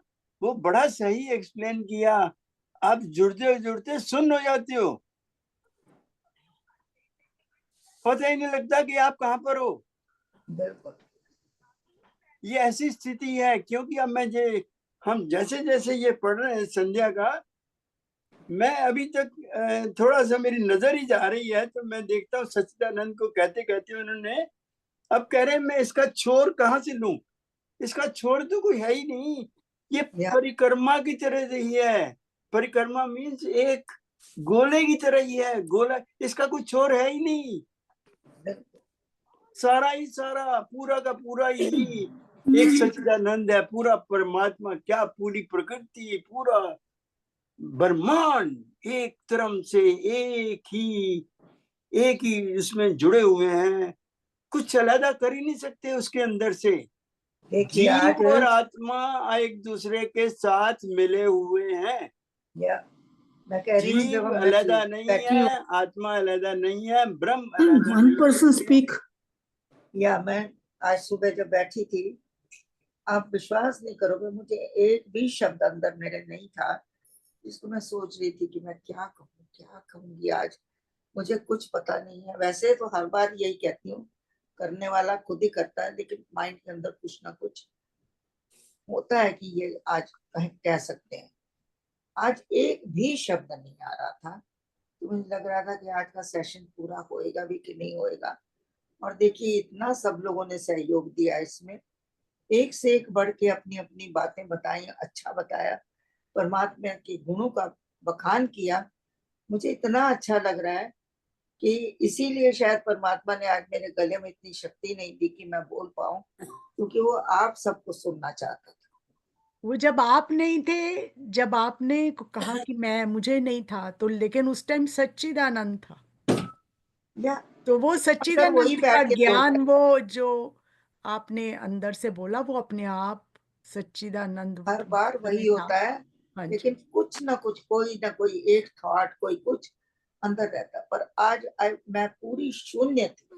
वो बड़ा सही एक्सप्लेन किया। आप जुड़ते जुड़ते सुन्न हो जाते हो, पता ही नहीं लगता कि आप कहाँ पर हो। बिल्कुल ये ऐसी स्थिति है, क्योंकि अब हम जैसे जैसे ये पढ़ रहे हैं संध्या का, मैं अभी तक थोड़ा सा मेरी नजर ही जा रही है, तो मैं देखता हूँ सच्चिदानंद को कहते कहते उन्होंने अब कह रहे हैं मैं इसका छोर कहाँ से लूं, इसका छोर तो कोई है ही नहीं, ये परिक्रमा की तरह ही है। परिक्रमा मीन्स एक गोले की तरह ही है, गोला, इसका कोई छोर है ही नहीं। सारा ही सारा, पूरा का पूरा ही एक सच्चिदानंद है, पूरा परमात्मा, क्या पूरी प्रकृति, पूरा ब्रह्मांड एक तरफ से एक ही उसमें जुड़े हुए हैं, कुछ अलग कर ही नहीं सकते उसके अंदर से। देखिए आज जीव और आत्मा एक दूसरे के साथ मिले हुए हैं। मैं कह रही हूँ जब जीव हम अलग नहीं बैठी हूँ, है, आत्मा अलग नहीं है, ब्रह्म अलग वन नहीं पर्सन स्पीक। या मैं आज सुबह जब बैठी थी, आप विश्वास नहीं करोगे, मुझे एक भी शब्द अंदर मेरे नहीं था जिसको मैं सोच रही थी कि मैं क्या कहूँ, क्या कहूंगी। आज मुझे कुछ पता नहीं है। वैसे तो हर बार यही कहती हूँ, करने वाला खुद ही करता है, लेकिन माइंड के अंदर कुछ ना कुछ होता है कि ये आज कह सकते हैं। आज एक भी शब्द नहीं आ रहा था, तो मुझे लग रहा था कि आज का सेशन पूरा होएगा भी कि नहीं होएगा। और देखिए इतना सब लोगों ने सहयोग दिया इसमें, एक से एक बढ़ के अपनी अपनी बातें बताई, अच्छा बताया, परमात्मा के गुणों का बखान किया। मुझे इतना अच्छा लग रहा है कि इसीलिए शायद परमात्मा ने आज मेरे गले में इतनी शक्ति नहीं दी कि मैं बोल पाऊं, क्योंकि वो आप सबको सुनना चाहता था। वो जब आप नहीं थे, जब आपने कहा कि मुझे नहीं था, तो लेकिन उस टाइम सच्चिदानंद था, या तो वो अक्सर वही सच्चिदानंद का बैठ के ज्ञान, वो जो आपने अंदर से बोला, वो अपने आप सच्चिदानंद हर बार में वही था। होता है, हाँ जी, लेकिन कुछ ना कुछ, कोई ना कोई एक थॉट, कोई कुछ अंदर रहता है। पर आज मैं पूरी शून्य थी,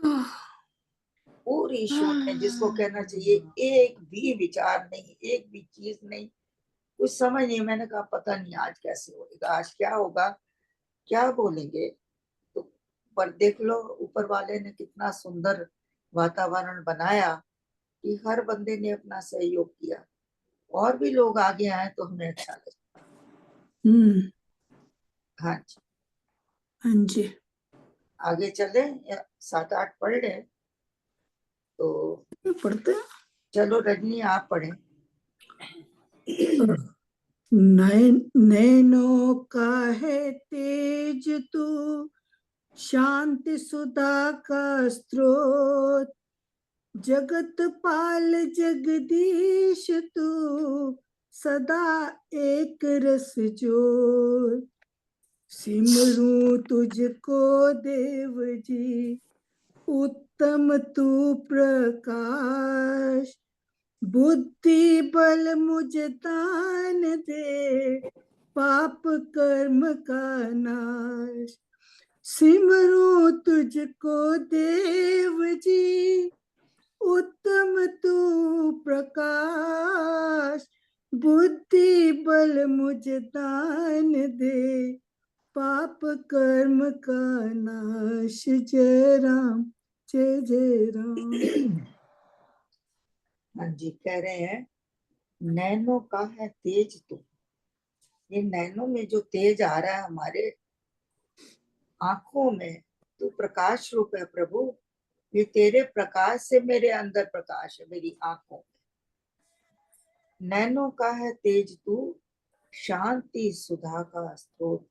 पूरी शून्य, जिसको कहना चाहिए एक भी विचार नहीं, एक भी चीज नहीं, कुछ समझ नहीं। मैंने कहा पता नहीं आज कैसे होगा, आज क्या होगा, क्या बोलेंगे। तो पर देख लो, ऊपर वाले ने कितना सुंदर वातावरण बनाया कि हर बंदे ने अपना सहयोग किया, और भी लोग आगे आए तो हमें अच्छा लगा। हाँ जी, हाँ जी, आगे चले या 7-8 पढ़ ले तो पढ़ते हैं। चलो रजनी आप पढ़े। नैनों का है तेज तू, शांति सुधा का स्रोत, जगत पाल जगदीश तू, सदा एक रस जोत। सिमरूं तुझको देव जी, उत्तम तू प्रकाश, बुद्धि बल मुझ दान दे, पाप कर्म का नाश। सिमरूं तुझको देव जी, उत्तम तू प्रकाश, बुद्धि बल मुझ दान दे, पाप कर्म का नाश। जय राम जय जय राम। हाँ जी, कह रहे हैं नैनों का है तेज तू। ये नैनों में जो तेज आ रहा है हमारे आंखों में, तू प्रकाश रूप है प्रभु। ये तेरे प्रकाश से मेरे अंदर प्रकाश है, मेरी आंखों में। नैनों का है तेज तू, शांति सुधा का स्रोत।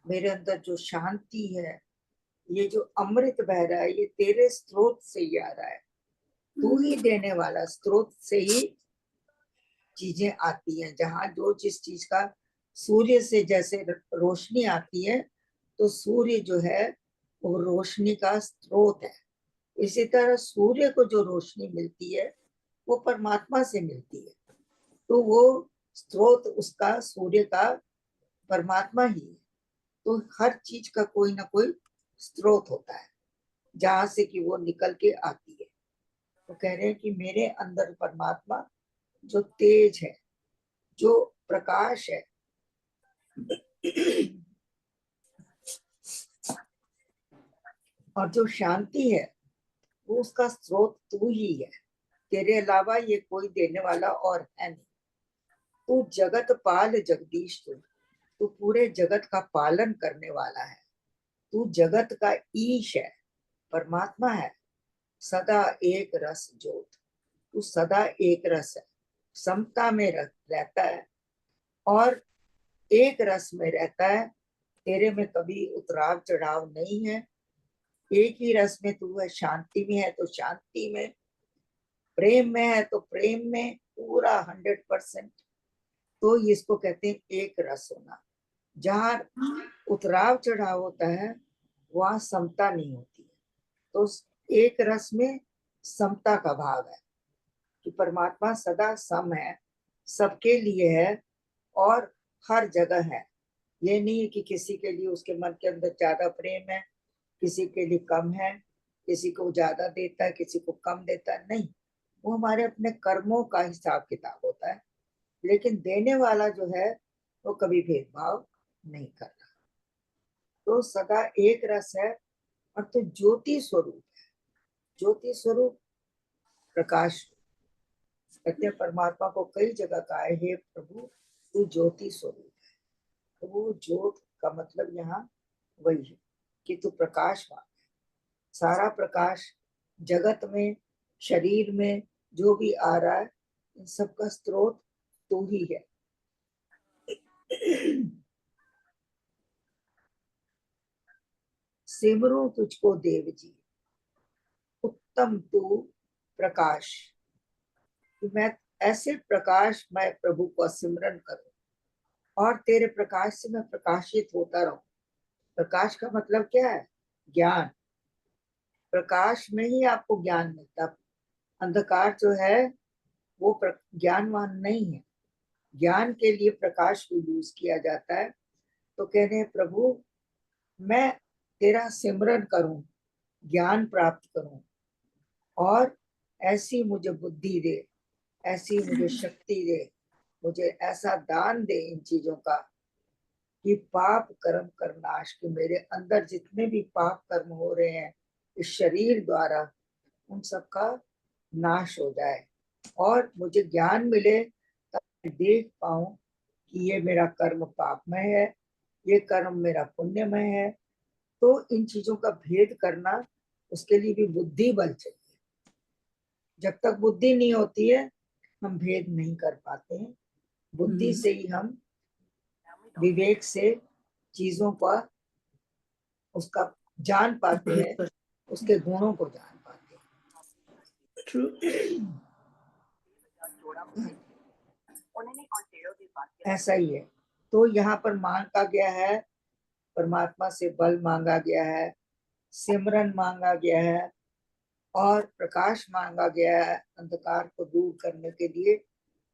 मेरे अंदर जो शांति है, ये जो अमृत बह रहा है, ये तेरे स्रोत से ही आ रहा है। तू ही देने वाला, स्रोत से ही चीजें आती हैं। जहाँ जो जिस चीज का, सूर्य से जैसे रोशनी आती है, तो सूर्य जो है वो रोशनी का स्रोत है। इसी तरह सूर्य को जो रोशनी मिलती है वो परमात्मा से मिलती है। तो वो स्रोत उसका, सूर्य का, परमात्मा ही है। तो हर चीज का कोई ना कोई स्रोत होता है जहां से कि वो निकल के आती है। तो कह रहे हैं कि मेरे अंदर परमात्मा जो तेज है, जो प्रकाश है, और जो शांति है, वो उसका स्रोत तू ही है। तेरे अलावा ये कोई देने वाला और है नहीं। तू जगत पाल जगदीश, तू पूरे जगत का पालन करने वाला है। तू जगत का ईश है, परमात्मा है। सदा एक रस ज्योत, तू सदा एक रस है, समता में रहता है और एक रस में रहता है। तेरे में कभी उतराव चढ़ाव नहीं है। एक ही रस में तू है। शांति में है तो शांति में, प्रेम में है तो प्रेम में, पूरा 100%। तो इसको कहते हैं एक रस होना। जहाँ उतराव चढ़ाव होता है वहां समता नहीं होती है। तो एक रस में समता का भाव है कि परमात्मा सदा सम है, सबके लिए है और हर जगह है। ये नहीं है कि किसी के लिए उसके मन के अंदर ज्यादा प्रेम है, किसी के लिए कम है, किसी को ज्यादा देता है, किसी को कम देता है। नहीं, वो हमारे अपने कर्मों का हिसाब किताब होता है। लेकिन देने वाला जो है वो कभी भेदभाव नहीं करता। तो सदा एक रस है और तो ज्योति स्वरूप है। ज्योति स्वरूप, प्रकाश। कहते हैं परमात्मा को कई जगह कहा है, हे प्रभु तू ज्योति स्वरूप है। तो वो ज्योत का मतलब यहाँ वही है कि तू प्रकाशवान है। सारा प्रकाश जगत में, शरीर में जो भी आ रहा है, इन सबका स्रोत तू ही है। सिमरूं तुझको देव जी, उत्तम तू प्रकाश। कि मैं ऐसे प्रकाश, मैं प्रभु को सिमरन करूं और तेरे प्रकाश से मैं प्रकाशित होता रहूं। प्रकाश का मतलब क्या है? ज्ञान। प्रकाश में ही आपको ज्ञान मिलता। अंधकार जो है वो ज्ञानवान नहीं है। ज्ञान के लिए प्रकाश को यूज किया जाता है। तो कह रहे हैं प्रभु मैं तेरा सिमरन करूं, ज्ञान प्राप्त करूं और ऐसी मुझे बुद्धि दे, ऐसी मुझे शक्ति दे, मुझे ऐसा दान दे इन चीजों का कि पाप कर्म कर नाश। कि मेरे अंदर जितने भी पाप कर्म हो रहे हैं इस शरीर द्वारा, उन सब का नाश हो जाए और मुझे ज्ञान मिले, तब देख पाऊं कि ये मेरा कर्म पापमय है, ये कर्म मेरा पुण्यमय है। तो इन चीजों का भेद करना, उसके लिए भी बुद्धि बल चाहिए। जब तक बुद्धि नहीं होती है हम भेद नहीं कर पाते हैं। बुद्धि से ही हम विवेक से चीजों पर उसका जान पाते हैं, उसके गुणों को जान पाते हैं। ऐसा ही है। तो यहाँ पर मांगा गया है परमात्मा से बल मांगा गया है, सिमरन मांगा गया है और प्रकाश मांगा गया है। अंधकार को दूर करने के लिए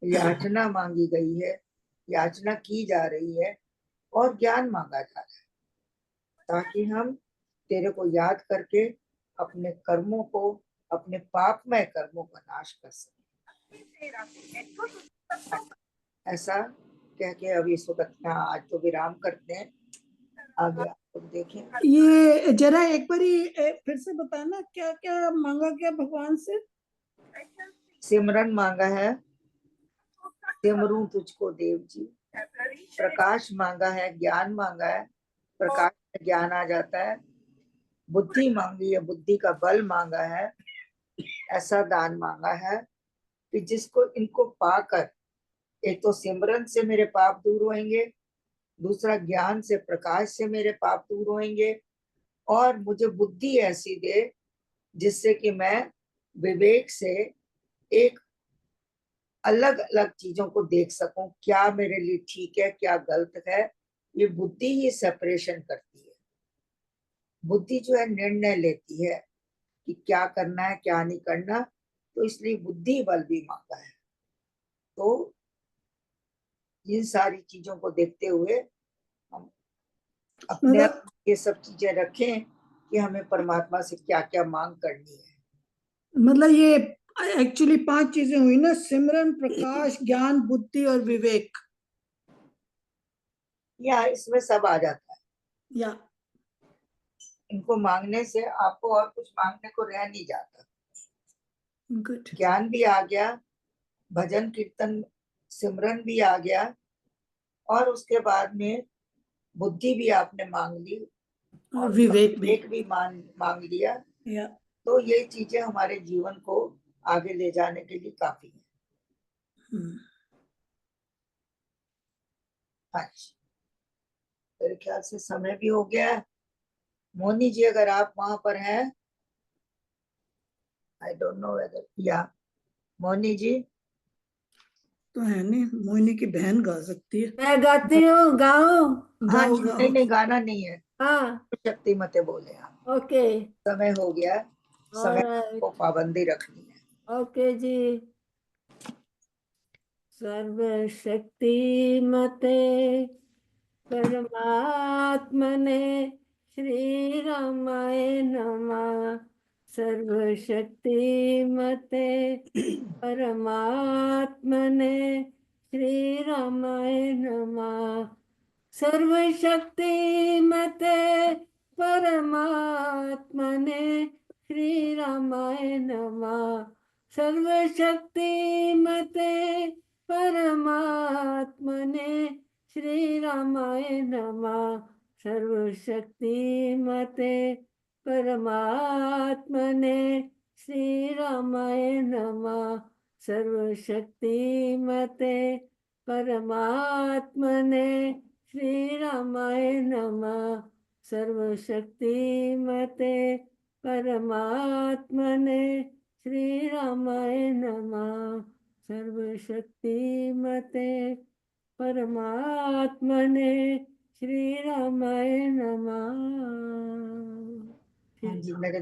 याचना मांगी गई है, याचना की जा रही है और ज्ञान मांगा जा रहा है, ताकि हम तेरे को याद करके अपने कर्मों को, अपने पापमय कर्मों का नाश कर सकें। ऐसा कह के अभी इस वक्त यहाँ आज तो विराम करते हैं। आगे आप लोग देखें। ये जरा एक बार फिर से बताना क्या क्या मांगा गया भगवान से। सिमरन मांगा है, सिमरूं तुझको देव जी। प्रकाश मांगा है, ज्ञान मांगा है, प्रकाश में ज्ञान आ जाता है। बुद्धि मांगी है, बुद्धि का बल मांगा है। ऐसा दान मांगा है कि जिसको इनको पाकर, एक तो सिमरन से मेरे पाप दूर होंगे, दूसरा ज्ञान से, प्रकाश से मेरे पाप दूर होंगे, और मुझे बुद्धि ऐसी दे जिससे कि मैं विवेक से एक अलग अलग चीजों को देख सकूं, क्या मेरे लिए ठीक है, क्या गलत है। ये बुद्धि ही सेपरेशन करती है। बुद्धि जो है निर्णय लेती है कि क्या करना है, क्या नहीं करना, तो इसलिए बुद्धि बल भी मांगा है। तो इन सारी चीजों को देखते हुए हम अपने मतलब ये सब चीजें रखें कि हमें परमात्मा से क्या क्या मांग करनी है। मतलब ये एक्चुअली 5 चीजें हुई ना, सिमरन, प्रकाश, ज्ञान, बुद्धि और विवेक। या इसमें सब आ जाता है। या इनको मांगने से आपको और कुछ मांगने को रह नहीं जाता। गुड। ज्ञान भी आ गया, भजन कीर्तन सिमरन भी आ गया, और उसके बाद में बुद्धि भी आपने मांग ली और विवेक भी। विवेक भी मांग लिया। या तो ये चीजें हमारे जीवन को आगे ले जाने के लिए काफी है। अच्छा, मेरे ख्याल से समय भी हो गया है। मोनी जी अगर आप वहां पर हैं, आई डोंट नो वेदर, या मोनी जी तो है नहीं, मोहिनी की बहन गा सकती है। मैं गाती हूँ, गाओ। हाँ गाओ जी, गाओ। नहीं गाना नहीं है, हाँ, शक्ति मते बोले आप। ओके, समय हो गया, समय को ऑलराइट, पाबंदी रखनी है। ओके जी। सर्वशक्तिमते परमात्मने श्री रामाय नमः। सर्वशक्तिमते परमात्मने श्री रामाय नमः। सर्वशक्तिमते परमात्मने श्री रामाय नमः। सर्वशक्तिमते परमात्मने श्री रामाय नमः। सर्वशक्तिमते परमात्मने श्री रामाय नमः। सर्वशक्तिमते परमात्मने श्री रामाय नमः। सर्वशक्तिमते परमात्मने श्री रामाय नमः। सर्वशक्तिमते परमात्मने श्री रामाय नमः। हाँ जी, नरेंद्र